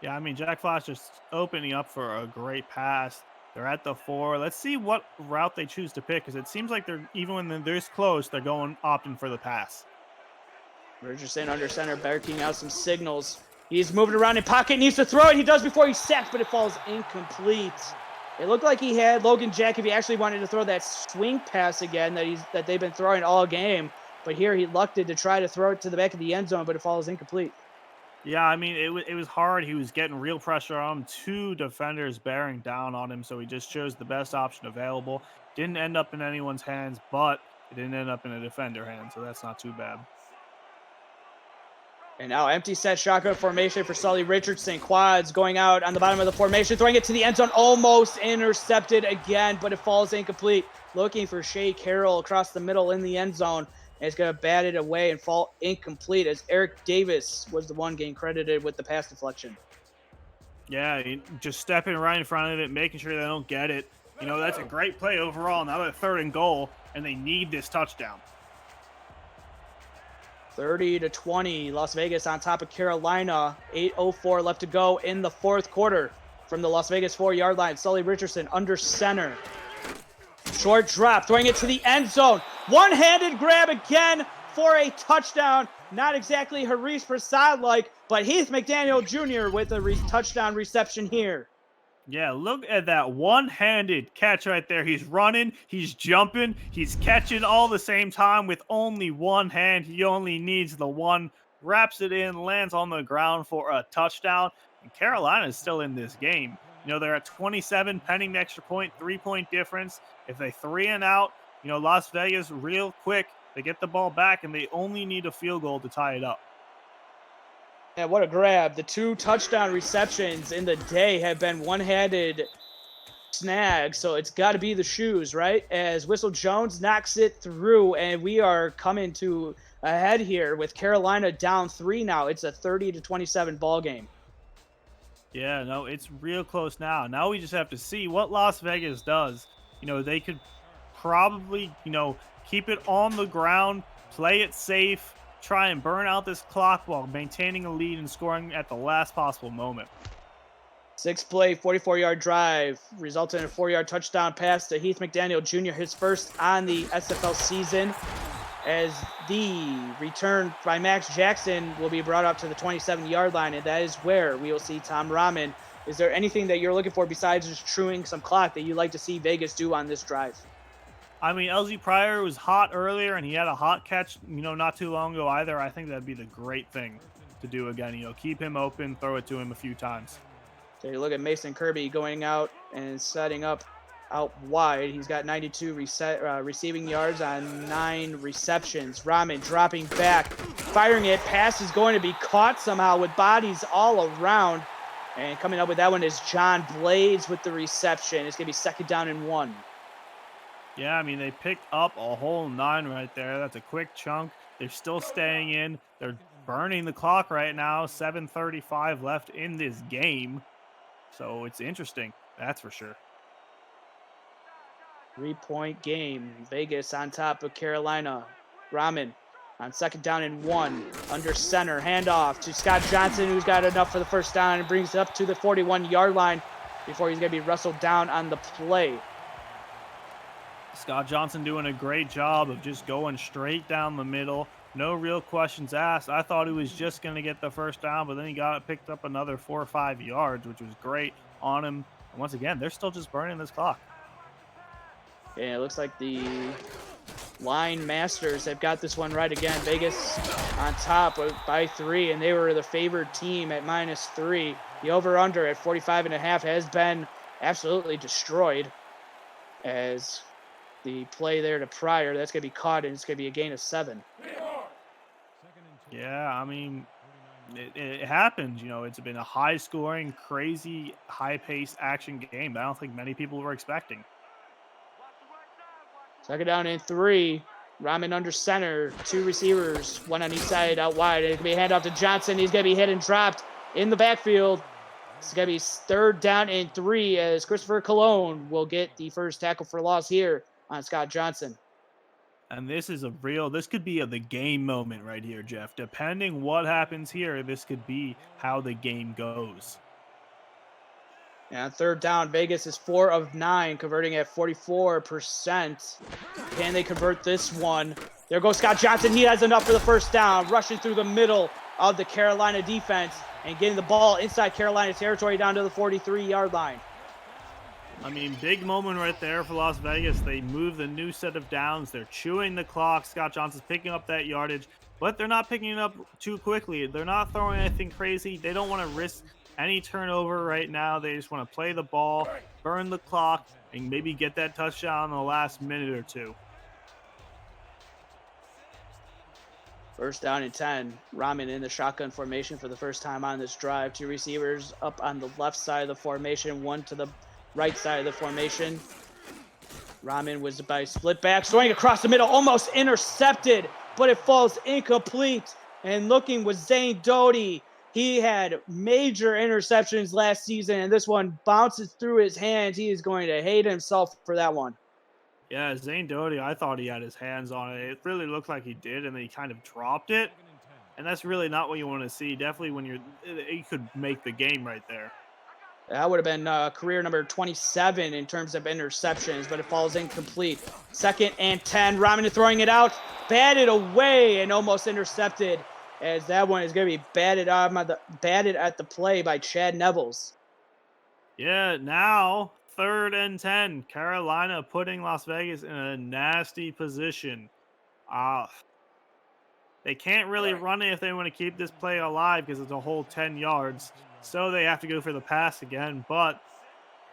D: Yeah, I mean, Jack Flash is opening up for a great pass. They're at the 4. Let's see what route they choose to pick, because it seems like they're, even when they're this close, they're opting for the pass.
C: Richardson under center, barking out some signals. He's moving around in pocket, needs to throw it. He does before he sacks, but it falls incomplete. It looked like he had Logan Jack if he actually wanted to throw that swing pass again that they've been throwing all game. But here he lucked it to try to throw it to the back of the end zone, but it falls incomplete.
D: Yeah, I mean, it was hard. He was getting real pressure on him. 2 defenders bearing down on him, so he just chose the best option available. Didn't end up in anyone's hands, but it didn't end up in a defender hand, so that's not too bad.
C: And now empty set shotgun formation for Sully Richardson. Quads going out on the bottom of the formation, throwing it to the end zone, almost intercepted again, but it falls incomplete. Looking for Shea Carroll across the middle in the end zone. And it's going to bat it away and fall incomplete as Eric Davis was the one getting credited with the pass deflection.
D: Yeah, just stepping right in front of it, making sure they don't get it. You know, that's a great play overall. Now they're 3rd and goal, and they need this touchdown.
C: 30-20, Las Vegas on top of Carolina. 8:04 left to go in the fourth quarter from the Las Vegas 4-yard line. Sully Richardson under center. Short drop, throwing it to the end zone. One-handed grab again for a touchdown. Not exactly Harish Prasad-like, but Heath McDaniel Jr. with a touchdown reception here.
D: Yeah, look at that one-handed catch right there. He's running, he's jumping, he's catching all the same time with only one hand. He only needs the one, wraps it in, lands on the ground for a touchdown. And Carolina is still in this game. You know, they're at 27, pending the extra point, 3-point difference. If they 3 and out, you know, Las Vegas real quick, they get the ball back and they only need a field goal to tie it up.
C: Yeah, what a grab. The 2 touchdown receptions in the day have been one-handed snags, so it's got to be the shoes, right? As Whistle Jones knocks it through, and we are coming to a head here with Carolina down 3 now. It's a 30-27 ball game.
D: Yeah, no, it's real close now. Now we just have to see what Las Vegas does. You know, they could probably, you know, keep it on the ground, play it safe, try and burn out this clock while maintaining a lead and scoring at the last possible moment.
C: 6-play, 44-yard drive resulted in a 4-yard touchdown pass to Heath McDaniel Jr., his first on the SFL season, as the return by Max Jackson will be brought up to the 27-yard line, and that is where we will see Tom Rahman. Is there anything that you're looking for besides just chewing some clock that you'd like to see Vegas do on this drive?
D: I mean, LG Pryor was hot earlier, and he had a hot catch, you know, not too long ago either. I think that'd be the great thing to do again. You know, keep him open, throw it to him a few times.
C: So you look at Mason Kirby going out and setting up out wide. He's got 92 receiving yards on 9 receptions. Rahman dropping back, firing it. Pass is going to be caught somehow with bodies all around. And coming up with that one is John Blades with the reception. It's going to be 2nd down and 1.
D: Yeah, I mean, they picked up a whole 9 right there. That's a quick chunk. They're still staying in. They're burning the clock right now. 7:35 left in this game. So it's interesting, that's for sure.
C: 3-point game. Vegas on top of Carolina. Rahman on 2nd down and 1. Under center. Handoff to Scott Johnson, who's got enough for the first down and brings it up to the 41-yard line before he's going to be wrestled down on the play.
D: Scott Johnson doing a great job of just going straight down the middle. No real questions asked. I thought he was just going to get the first down, but then he picked up another 4 or 5 yards, which was great on him. And once again, they're still just burning this clock.
C: Yeah, it looks like the line masters have got this one right again. Vegas on top by 3, and they were the favored team at -3. The over-under at 45.5 has been absolutely destroyed, as the play there to Pryor, that's going to be caught, and it's going to be a gain of 7.
D: Yeah, I mean, it happens. You know, it's been a high-scoring, crazy, high-paced action game that I don't think many people were expecting.
C: Second down and 3. Rahman under center. 2 receivers, one on each side out wide. It's going to be a handoff to Johnson. He's going to be hit and dropped in the backfield. It's going to be third down and 3 as Christopher Colon will get the first tackle for loss here on Scott Johnson.
D: And this could be the game moment right here, Jeff. Depending what happens here, this could be how the game goes.
C: And third down, Vegas is 4 of 9, converting at 44%. Can they convert this one? There goes Scott Johnson. He has enough for the first down, rushing through the middle of the Carolina defense and getting the ball inside Carolina territory down to the 43-yard line.
D: I mean, big moment right there for Las Vegas. They move the new set of downs. They're chewing the clock. Scott Johnson's picking up that yardage, but they're not picking it up too quickly. They're not throwing anything crazy. They don't want to risk any turnover right now. They just want to play the ball, burn the clock, and maybe get that touchdown in the last minute or two.
C: First down and 10. Rahman in the shotgun formation for the first time on this drive. 2 receivers up on the left side of the formation, 1 to the right side of the formation. Rahman was by split back, throwing across the middle, almost intercepted, but it falls incomplete. And looking was Zane Doty. He had major interceptions last season, and this one bounces through his hands. He is going to hate himself for that one.
D: Yeah, Zane Doty, I thought he had his hands on it. It really looked like he did, and then he kind of dropped it. And that's really not what you want to see. Definitely when he could make the game right there.
C: That would have been career number 27 in terms of interceptions, but it falls incomplete. Second and 10. Rahman throwing it out, batted away, and almost intercepted, as that one is going to be batted at the play by Chad Nevels.
D: Yeah, now 3rd and 10. Carolina putting Las Vegas in a nasty position. They can't really run it if they want to keep this play alive because it's a whole 10 yards. So they have to go for the pass again, but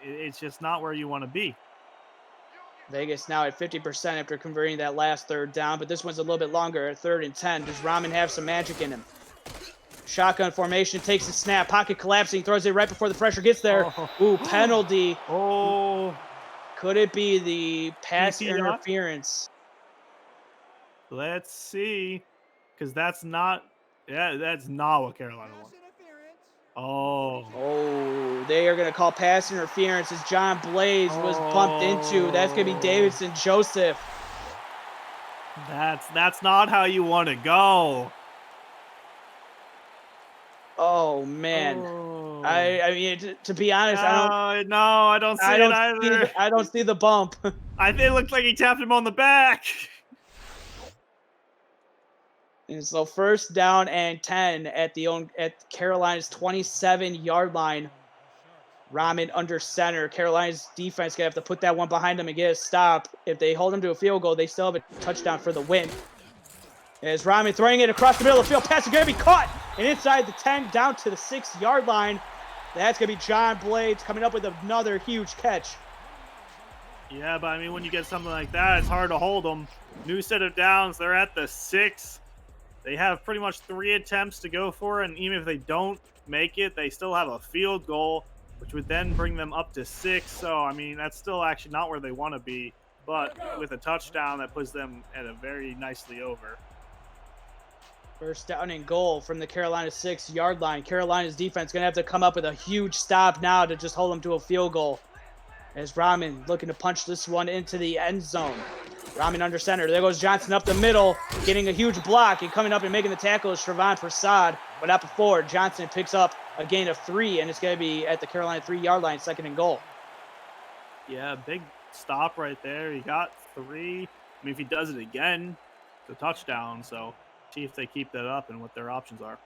D: it's just not where you want to be.
C: Vegas now at 50% after converting that last third down, but this one's a little bit longer at 3rd and 10. Does Rahman have some magic in him? Shotgun formation, takes the snap, pocket collapsing, throws it right before the pressure gets there.
D: Oh.
C: Ooh, penalty.
D: Oh.
C: Could it be the pass interference?
D: Let's see. Because that's not what Carolina wants. Oh,
C: they are going to call pass interference as John Blaze was bumped into. That's going to be Davidson Joseph.
D: That's not how you want to go.
C: Oh, man.
D: Oh.
C: I mean, to be honest,
D: I don't see it either.
C: I don't see the bump.
D: I think it looked like he tapped him on the back.
C: And so first down and 10 at Carolina's 27-yard line. Rahman under center. Carolina's defense going to have to put that one behind them and get a stop. If they hold them to a field goal, they still have a touchdown for the win. As Rahman throwing it across the middle of the field. Pass is going to be caught. And inside the 10 down to the 6-yard line. That's going to be John Blades coming up with another huge catch.
D: Yeah, but I mean, when you get something like that, it's hard to hold them. New set of downs. They're at the 6. They have pretty much 3 attempts to go for it, and even if they don't make it, they still have a field goal, which would then bring them up to 6. So, I mean, that's still actually not where they want to be, but with a touchdown, that puts them at a very nicely over.
C: First down and goal from the Carolina 6-yard line. Carolina's defense going to have to come up with a huge stop now to just hold them to a field goal. As Rahman looking to punch this one into the end zone. Rahman under center. There goes Johnson up the middle, getting a huge block, and coming up and making the tackle is Shervon Prasad, but not before. Johnson picks up a gain of 3, and it's going to be at the Carolina 3-yard line, 2nd and goal.
D: Yeah, big stop right there. He got 3. I mean, if he does it again, it's a touchdown. So see if they keep that up and what their options are.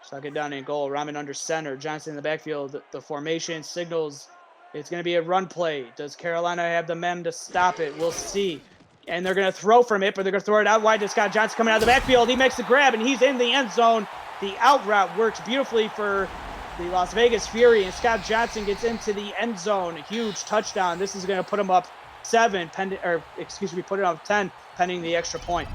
C: Second down and goal. Ramen under center. Johnson in the backfield. The formation signals it's going to be a run play. Does Carolina have the men to stop it? We'll see. And they're going to throw from it, but they're going to throw it out wide to Scott Johnson coming out of the backfield. He makes the grab, and he's in the end zone. The out route works beautifully for the Las Vegas Fury, and Scott Johnson gets into the end zone. A huge touchdown. This is going to put him up 7, put it up 10, pending the extra point.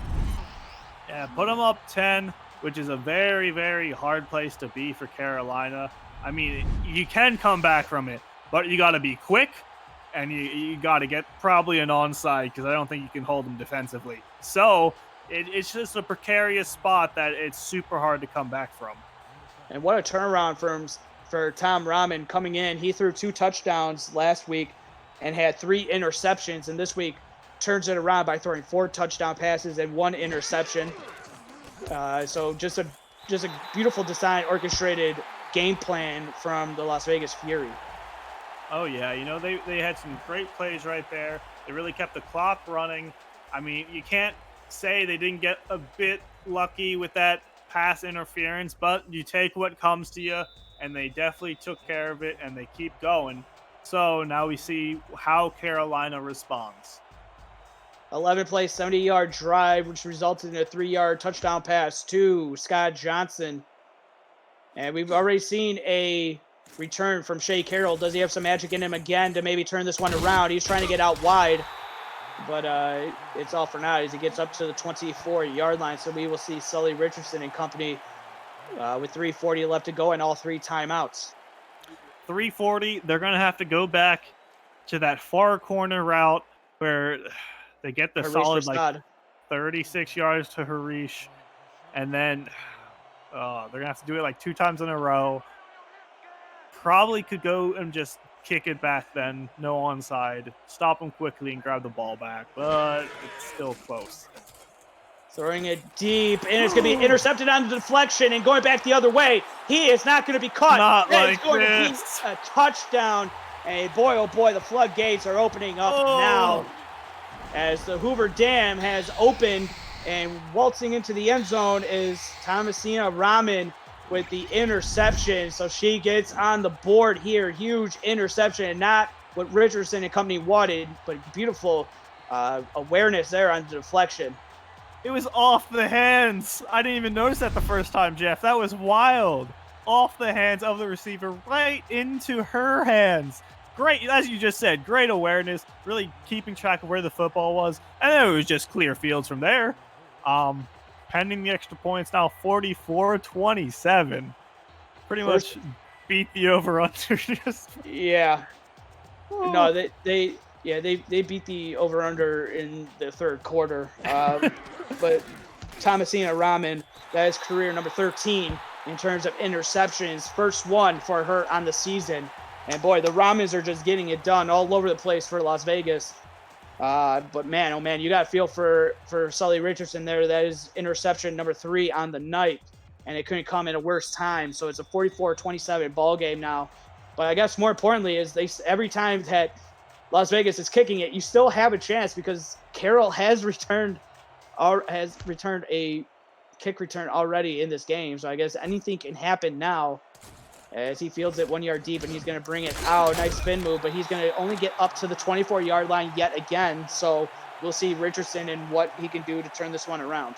D: Yeah, put them up 10, which is a very, very hard place to be for Carolina. I mean, you can come back from it, but you got to be quick, and you got to get probably an onside because I don't think you can hold them defensively. So it's just a precarious spot that it's super hard to come back from.
C: And what a turnaround for Tom Ramen coming in. He threw 2 touchdowns last week and had 3 interceptions, and this week turns it around by throwing 4 touchdown passes and 1 interception. So just a beautiful design, orchestrated game plan from the Las Vegas Fury.
D: Oh, yeah. You know, they had some great plays right there. They really kept the clock running. I mean, you can't say they didn't get a bit lucky with that pass interference, but you take what comes to you, and they definitely took care of it, and they keep going. So now we see how Carolina responds.
C: 11-play, 70-yard drive, which resulted in a 3-yard touchdown pass to Scott Johnson. And we've already seen a return from Shea Carroll. Does he have some magic in him again to maybe turn this one around? He's trying to get out wide, but it's all for now as he gets up to the 24-yard line. So we will see Sully Richardson and company with 3:40 left to go and all 3 timeouts.
D: 3:40, they're going to have to go back to that far corner route where they get the
C: Harish
D: solid
C: Prasad.
D: 36 yards to Harish, and then they're going to have to do it 2 times in a row. Probably could go and just kick it back then, no onside, stop him quickly and grab the ball back, but it's still close.
C: Throwing it deep, and it's going to be intercepted on the deflection and going back the other way. He is not going to be caught.
D: Not
C: That
D: like
C: is going
D: this.
C: to be a touchdown. And boy, oh boy, the floodgates are opening up now as the Hoover Dam has opened, and waltzing into the end zone is Thomasina Ramen with the interception. So she gets on the board here. Huge interception, and not what Richardson and company wanted, but beautiful awareness there on the deflection.
D: It was off the hands. I didn't even notice that the first time, Jeff. That was wild. Off the hands of the receiver, right into her hands. Great, as you just said, great awareness, really keeping track of where the football was. And then it was just clear fields from there. Pending the extra points now, 44-27. Pretty much beat the over-under.
C: Yeah. No, they beat the over-under in the third quarter. But Thomasina Ramen, that is career number 13 in terms of interceptions. First one for her on the season. And boy, the Ramens are just getting it done all over the place for Las Vegas. But man, oh man, you got to feel for Sully Richardson there. That is interception number 3 on the night. And it couldn't come at a worse time. So it's a 44-27 ball game now. But I guess more importantly is every time that Las Vegas is kicking it, you still have a chance because Carroll has returned a kick return already in this game. So I guess anything can happen now as he fields it 1 yard deep, and he's going to bring it out. Nice spin move, but he's going to only get up to the 24-yard line yet again. So we'll see Richardson and what he can do to turn this one around.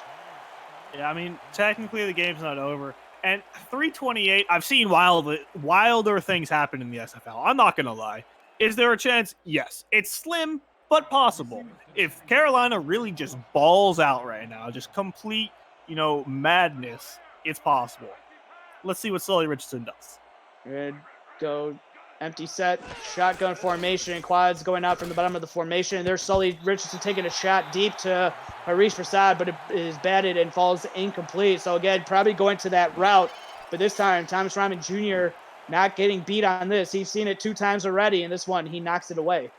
D: Yeah, I mean, technically the game's not over. And 3:28, I've seen wilder things happen in the SFL. I'm not going to lie. Is there a chance? Yes. It's slim, but possible. If Carolina really just balls out right now, just complete, madness, it's possible. Let's see what Sully Richardson does.
C: Good. Go empty set, shotgun formation, quads going out from the bottom of the formation. There's Sully Richardson taking a shot deep to Harish Prasad, but it is batted and falls incomplete. So again, probably going to that route, but this time Thomas Ramen Jr. not getting beat on this. He's seen it 2 times already, and this one he knocks it away.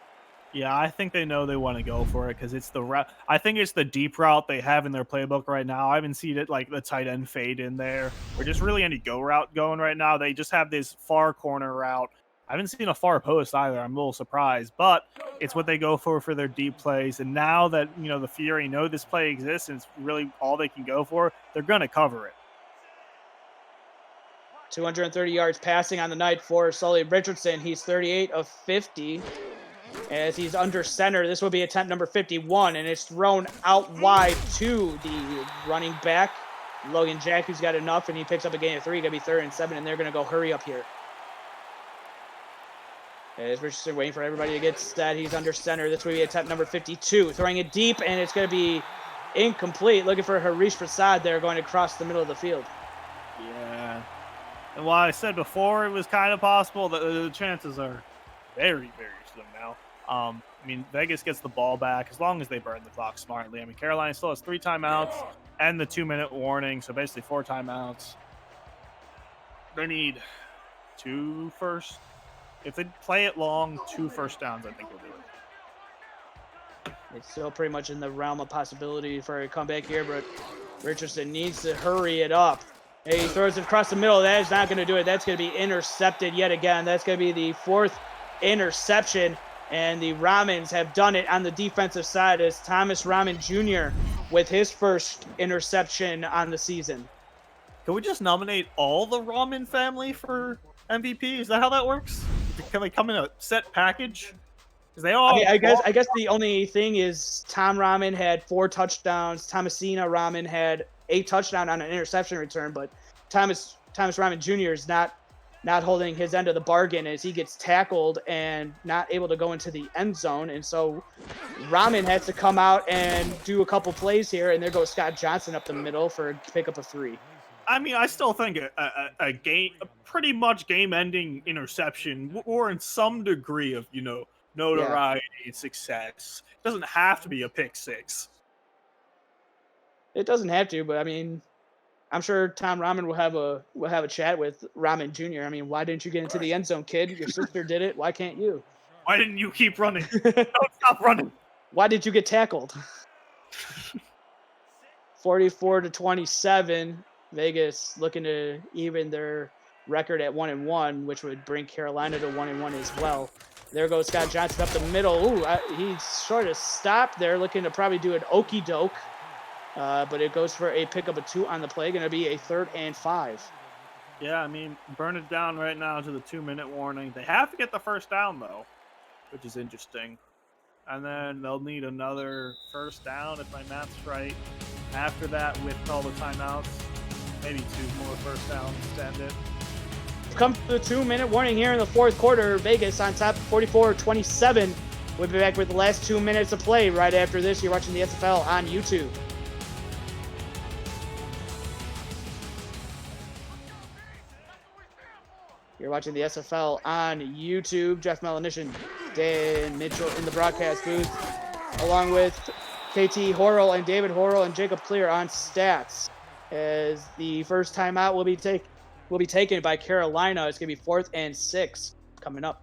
D: Yeah, I think they know they want to go for it because it's the route. I think it's the deep route they have in their playbook right now. I haven't seen it like the tight end fade in there or just really any go route going right now. They just have this far corner route. I haven't seen a far post either. I'm a little surprised, but it's what they go for their deep plays. And now that, the Fury know this play exists and it's really all they can go for, they're going to cover it.
C: 230 yards passing on the night for Sully Richardson. He's 38 of 50 as he's under center. This will be attempt number 51, and it's thrown out wide to the running back, Logan Jack, who's got enough, and he picks up a gain of 3. Going to be 3rd and 7, and they're going to go hurry up here. As Richardson waiting for everybody to get set, he's under center. This will be attempt number 52. Throwing it deep, and it's going to be incomplete. Looking for Harish Prasad there, going across the middle of the field.
D: Yeah. And while I said before it was kind of possible, the chances are very, very slim now. I mean, Vegas gets the ball back as long as they burn the clock smartly. I mean, Carolina still has 3 timeouts and the 2-minute warning, so basically 4 timeouts. They need 2 first. If they play it long, 2 first downs, I think we'll do it.
C: It's still pretty much in the realm of possibility for a comeback here, but Richardson needs to hurry it up. And he throws it across the middle. That is not going to do it. That's going to be intercepted yet again. That's going to be the 4th interception, and the Ramens have done it on the defensive side as Thomas Ramen Jr. with his first interception on the season.
D: Can we just nominate all the Ramen family for MVP? Is that how that works? Can they come in a set package? Because they all.
C: I guess the only thing is Tom Ramen had 4 touchdowns. Thomasina Ramen had 8 touchdowns on an interception return, but Thomas Ramen Jr. is not holding his end of the bargain as he gets tackled and not able to go into the end zone. And so Ramen has to come out and do a couple plays here, and there goes Scott Johnson up the middle for a pickup of 3.
D: I mean, I still think a pretty much game-ending interception, or in some degree of, notoriety and success. It doesn't have to be a pick 6.
C: It doesn't have to, but I mean, I'm sure Tom Ramen will have a chat with Ramen Jr. I mean, why didn't you get into the end zone, kid? Your sister did it. Why can't you?
D: Why didn't you keep running? Don't stop running.
C: Why did you get tackled? 44-27. Vegas looking to even their record at 1-1, which would bring Carolina to 1-1 as well. There goes Scott Johnson up the middle. Ooh, he's sort of stopped there, looking to probably do an okey doke. But it goes for a pickup of 2 on the play. Going to be a 3rd and 5.
D: Yeah, I mean, burn it down right now to the 2-minute warning. They have to get the first down, though, which is interesting. And then they'll need another first down, if my math's right. After that, with all the timeouts, maybe 2 more first downs, stand it.
C: Come to the 2-minute warning here in the 4th quarter. Vegas on top 44-27. We'll be back with the last 2 minutes of play right after this. You're watching the SFL on YouTube. You're watching the SFL on YouTube. Jeff Melanishin, Dan Mitchell in the broadcast booth, along with KT Horrell and David Horrell and Jacob Clear on stats. As the first timeout will be taken by Carolina. It's going to be 4th and 6 coming up.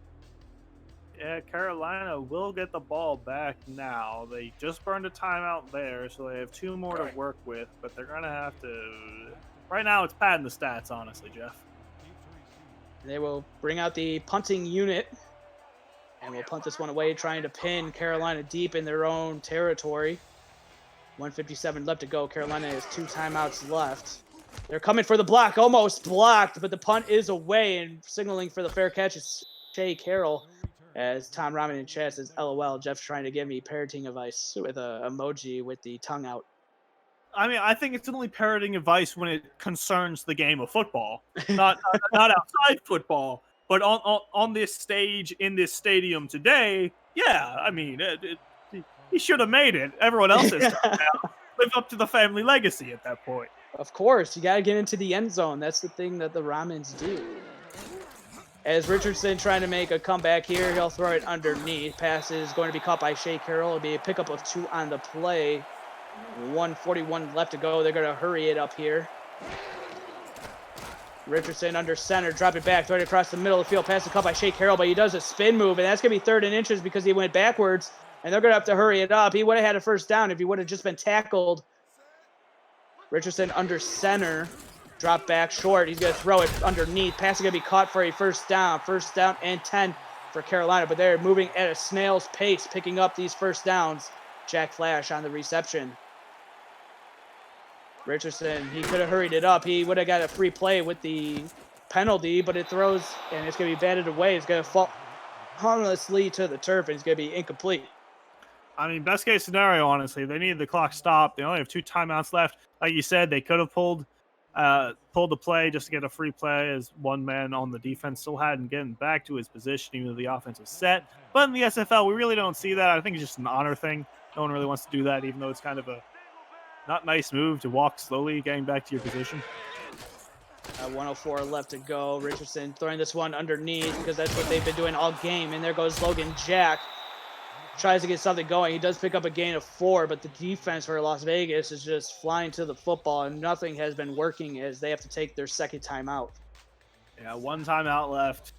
D: Yeah, Carolina will get the ball back now. They just burned a timeout there, so they have 2 more to work with, but they're going to have to... Right now, it's padding the stats, honestly, Jeff.
C: They will bring out the punting unit, and we'll punt this one away, trying to pin Carolina deep in their own territory. 1:57 left to go. Carolina has 2 timeouts left. They're coming for the block, almost blocked, but the punt is away, and signaling for the fair catch is Shea Carroll. As Tom Ramen in chat says, LOL, Jeff's trying to give me parenting advice with an emoji with the tongue out.
D: I mean, I think it's only parenting advice when it concerns the game of football, not outside football. But on this stage, in this stadium today, yeah, I mean, he should have made it. Everyone else has done now. Live up to the family legacy at that point.
C: Of course, you got to get into the end zone. That's the thing that the Ramens do. As Richardson trying to make a comeback here, he'll throw it underneath. Pass is going to be caught by Shea Carroll. It'll be a pickup of 2 on the play. 1:41 left to go. They're going to hurry it up here. Richardson under center, drop it back, throw it across the middle of the field. Pass is caught by Shea Carroll, but he does a spin move, and that's going to be 3rd and inches because he went backwards, and they're going to have to hurry it up. He would have had a first down if he would have just been tackled. Richardson under center, drop back short. He's going to throw it underneath. Pass is going to be caught for a first down. First down and 10 for Carolina, but they're moving at a snail's pace, picking up these first downs. Jack Flash on the reception. Richardson, he could have hurried it up. He would have got a free play with the penalty, but it throws, and it's going to be batted away. It's going to fall harmlessly to the turf, and it's going to be incomplete.
D: I mean, best case scenario, honestly, they needed the clock stopped. They only have 2 timeouts left. Like you said, they could have pulled the play just to get a free play, as one man on the defense still hadn't gotten back to his position, even though the offense was set. But in the SFL, we really don't see that. I think it's just an honor thing. No one really wants to do that, even though it's kind of a not nice move to walk slowly, getting back to your position.
C: 104 left to go. Richardson throwing this one underneath because that's what they've been doing all game. And there goes Logan Jack. Tries to get something going. He does pick up a gain of 4, but the defense for Las Vegas is just flying to the football, and nothing has been working as they have to take their second timeout.
D: Yeah, 1 timeout left.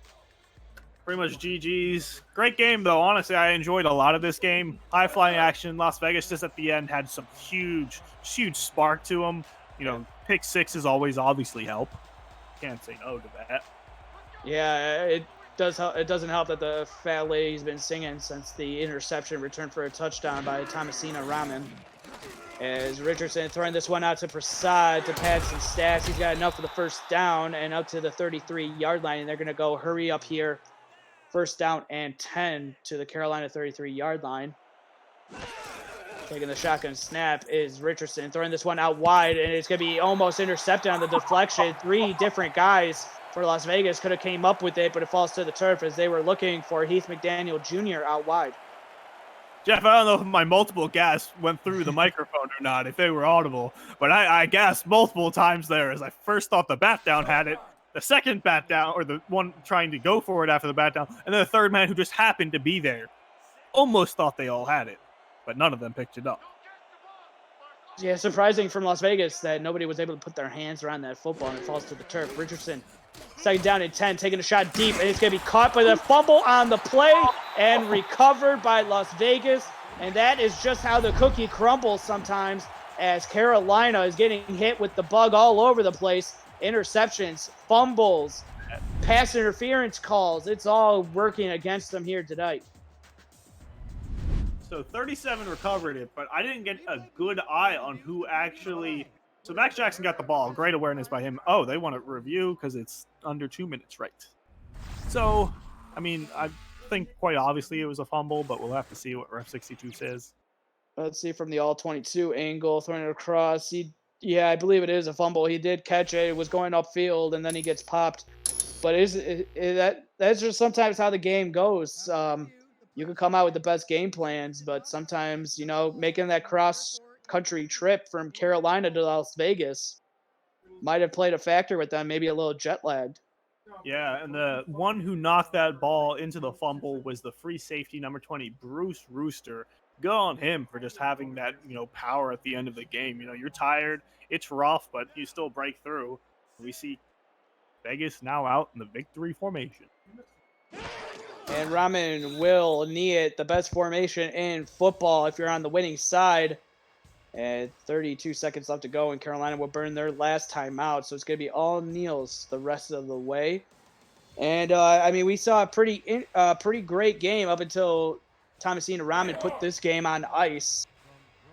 D: Pretty much GG's. Great game, though. Honestly, I enjoyed a lot of this game. High-flying action. Las Vegas just at the end had some huge spark to them. You know, pick sixes always obviously help. Can't say no to that.
C: Yeah, it does help. It doesn't help that the fat lady's been singing since the interception returned for a touchdown by Thomasina Rahman. As Richardson throwing this one out to Prasad to pad some stats. He's got enough for the first down and up to the 33-yard line, and they're going to go hurry up here. First down and 10 to the Carolina 33-yard line. Taking the shotgun snap is Richardson, throwing this one out wide, and it's going to be almost intercepted on the deflection. 3 different guys for Las Vegas could have came up with it, but it falls to the turf as they were looking for Heath McDaniel Jr. out wide.
D: Jeff, I don't know if my multiple gasps went through the microphone or not, if they were audible, but I gasped multiple times there as I first thought the bat down had it, the second bat down, or the one trying to go for it after the bat down, and then the third man who just happened to be there. Almost thought they all had it, but none of them picked it up.
C: Yeah, surprising from Las Vegas that nobody was able to put their hands around that football, and it falls to the turf. Richardson, second down and 10, taking a shot deep, and it's going to be caught by the fumble on the play and recovered by Las Vegas. And that is just how the cookie crumbles sometimes, as Carolina is getting hit with the bug all over the place. Interceptions, fumbles, pass interference calls. It's all working against them here tonight.
D: So 37 recovered it, but I didn't get a good eye on who actually... So Max Jackson got the ball. Great awareness by him. Oh, they want to review because it's under 2 minutes, right? So, I mean, I think quite obviously it was a fumble, but we'll have to see what Ref 62 says.
C: Let's see from the all-22 angle, throwing it across. Yeah, I believe it is a fumble. He did catch it. It was going upfield, and then he gets popped. But that's just sometimes how the game goes. You can come out with the best game plans, but sometimes, you know, making that cross-country trip from Carolina to Las Vegas might have played a factor with them, maybe a little jet-lagged.
D: Yeah, and the one who knocked that ball into the fumble was the free safety, number 20, Bruce Rooster. Go on him for just having that, you know, power at the end of the game. You know, you're tired, it's rough, but you still break through. We see Vegas now out in the victory formation.
C: And Rahman will knee it, the best formation in football if you're on the winning side. And 32 seconds left to go, and Carolina will burn their last timeout. So it's going to be all kneels the rest of the way. And, I mean, we saw a pretty great game up until Thomasina Rahman put this game on ice.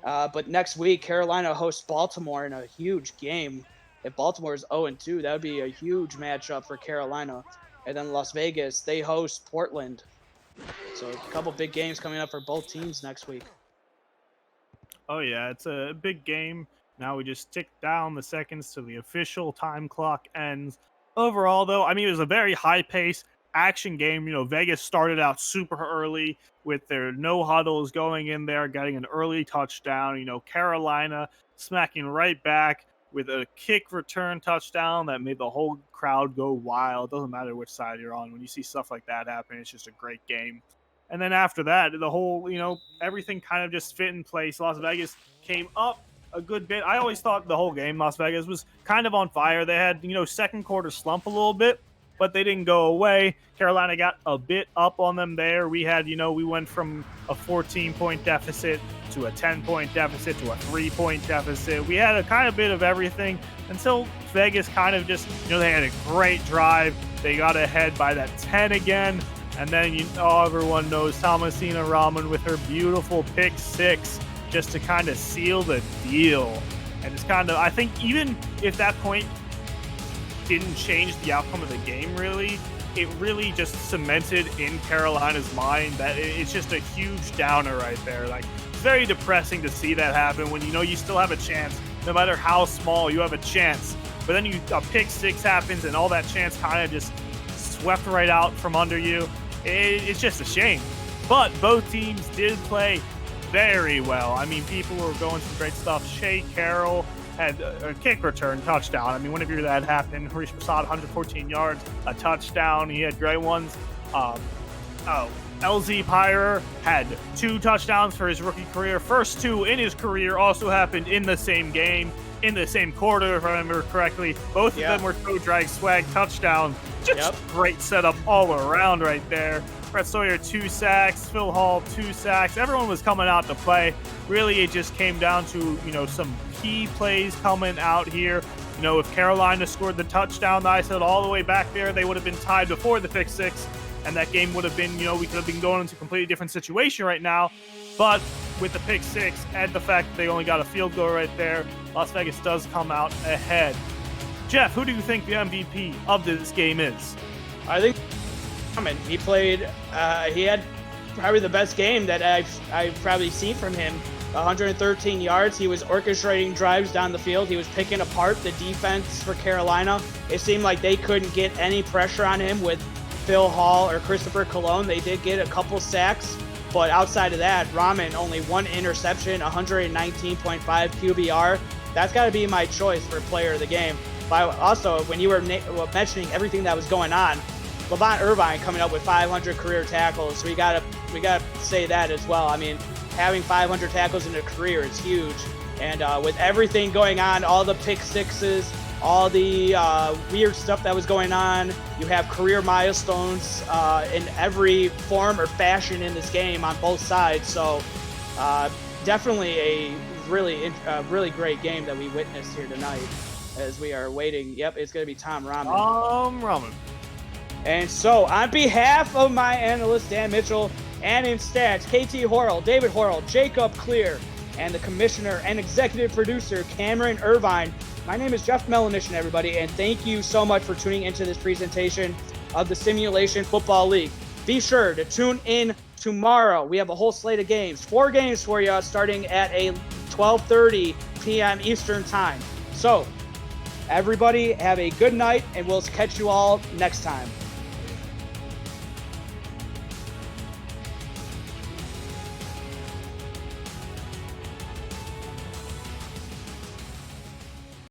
C: But next week, Carolina hosts Baltimore in a huge game. If Baltimore is 0-2, that would be a huge matchup for Carolina. And then Las Vegas, they host Portland. So a couple big games coming up for both teams next week.
D: Oh, yeah, it's a big game. Now we just tick down the seconds till the official time clock ends. Overall, though, I mean, it was a very high-paced action game. You know, Vegas started out super early with their no huddles going in there, getting an early touchdown. You know, Carolina smacking right back with a kick return touchdown that made the whole crowd go wild. Doesn't matter which side you're on. When you see stuff like that happen, it's just a great game. And then after that, the whole, you know, everything kind of just fit in place. Las Vegas came up a good bit. I always thought the whole game, Las Vegas was kind of on fire. They had, you know, second quarter slump a little bit, but they didn't go away. Carolina got a bit up on them there. We had, you know, we went from a 14-point deficit to a 10-point deficit to a 3-point deficit. We had a kind of bit of everything until Vegas kind of just, you know, they had a great drive. They got ahead by that 10 again. And then, everyone knows Thomasina Rahman with her beautiful pick 6 just to kind of seal the deal. And it's kind of, I think even if that point didn't change the outcome of the game really. It really just cemented in Carolina's mind that it's just a huge downer right there. Like, it's very depressing to see that happen when you know you still have a chance. No matter how small, you have a chance. But then a pick six happens and all that chance kind of just swept right out from under you. It's just a shame. But both teams did play very well. I mean, people were going some great stuff. Shea Carroll had a kick return touchdown. I mean, whenever that happened, Harish Prasad, 114 yards, a touchdown. He had great ones. LZ Pyrer had 2 touchdowns for his rookie career. First 2 in his career also happened in the same game, in the same quarter, if I remember correctly. Both of them were toe drag swag touchdowns. Just great setup all around right there. Brett Sawyer, 2 sacks. Phil Hall, 2 sacks. Everyone was coming out to play. Really, it just came down to, some key plays coming out here. If Carolina scored the touchdown that I said all the way back there, they would have been tied before the pick six. And that game would have been, we could have been going into a completely different situation right now. But with the pick six and the fact that they only got a field goal right there, Las Vegas does come out ahead. Jeff, who do you think the MVP of this game is?
C: I think he played, he had probably the best game that I've probably seen from him. 113 yards. He was orchestrating drives down the field. He was picking apart the defense for Carolina. It seemed like they couldn't get any pressure on him with Phil Hall or Christopher Colon. They did get a couple sacks, but outside of that, Rahman only 1 interception, 119.5 QBR. That's got to be my choice for player of the game. But also, when you were mentioning everything that was going on, Levant Irvine coming up with 500 career tackles. We gotta say that as well. I mean, having 500 tackles in a career is huge. And with everything going on, all the pick sixes, all the weird stuff that was going on, you have career milestones in every form or fashion in this game on both sides. So definitely a really great game that we witnessed here tonight as we are waiting. Yep, it's going to be Tom Rahman.
D: Rahman.
C: And so, on behalf of my analyst, Dan Mitchell, and in stats, KT Horrell, David Horrell, Jacob Clear, and the commissioner and executive producer, Cameron Irvine, my name is Jeff Melanishin, everybody, and thank you so much for tuning into this presentation of the Simulation Football League. Be sure to tune in tomorrow. We have a whole slate of games, 4 games for you, starting at a 12:30 p.m. Eastern Time. So, everybody, have a good night, and we'll catch you all next time.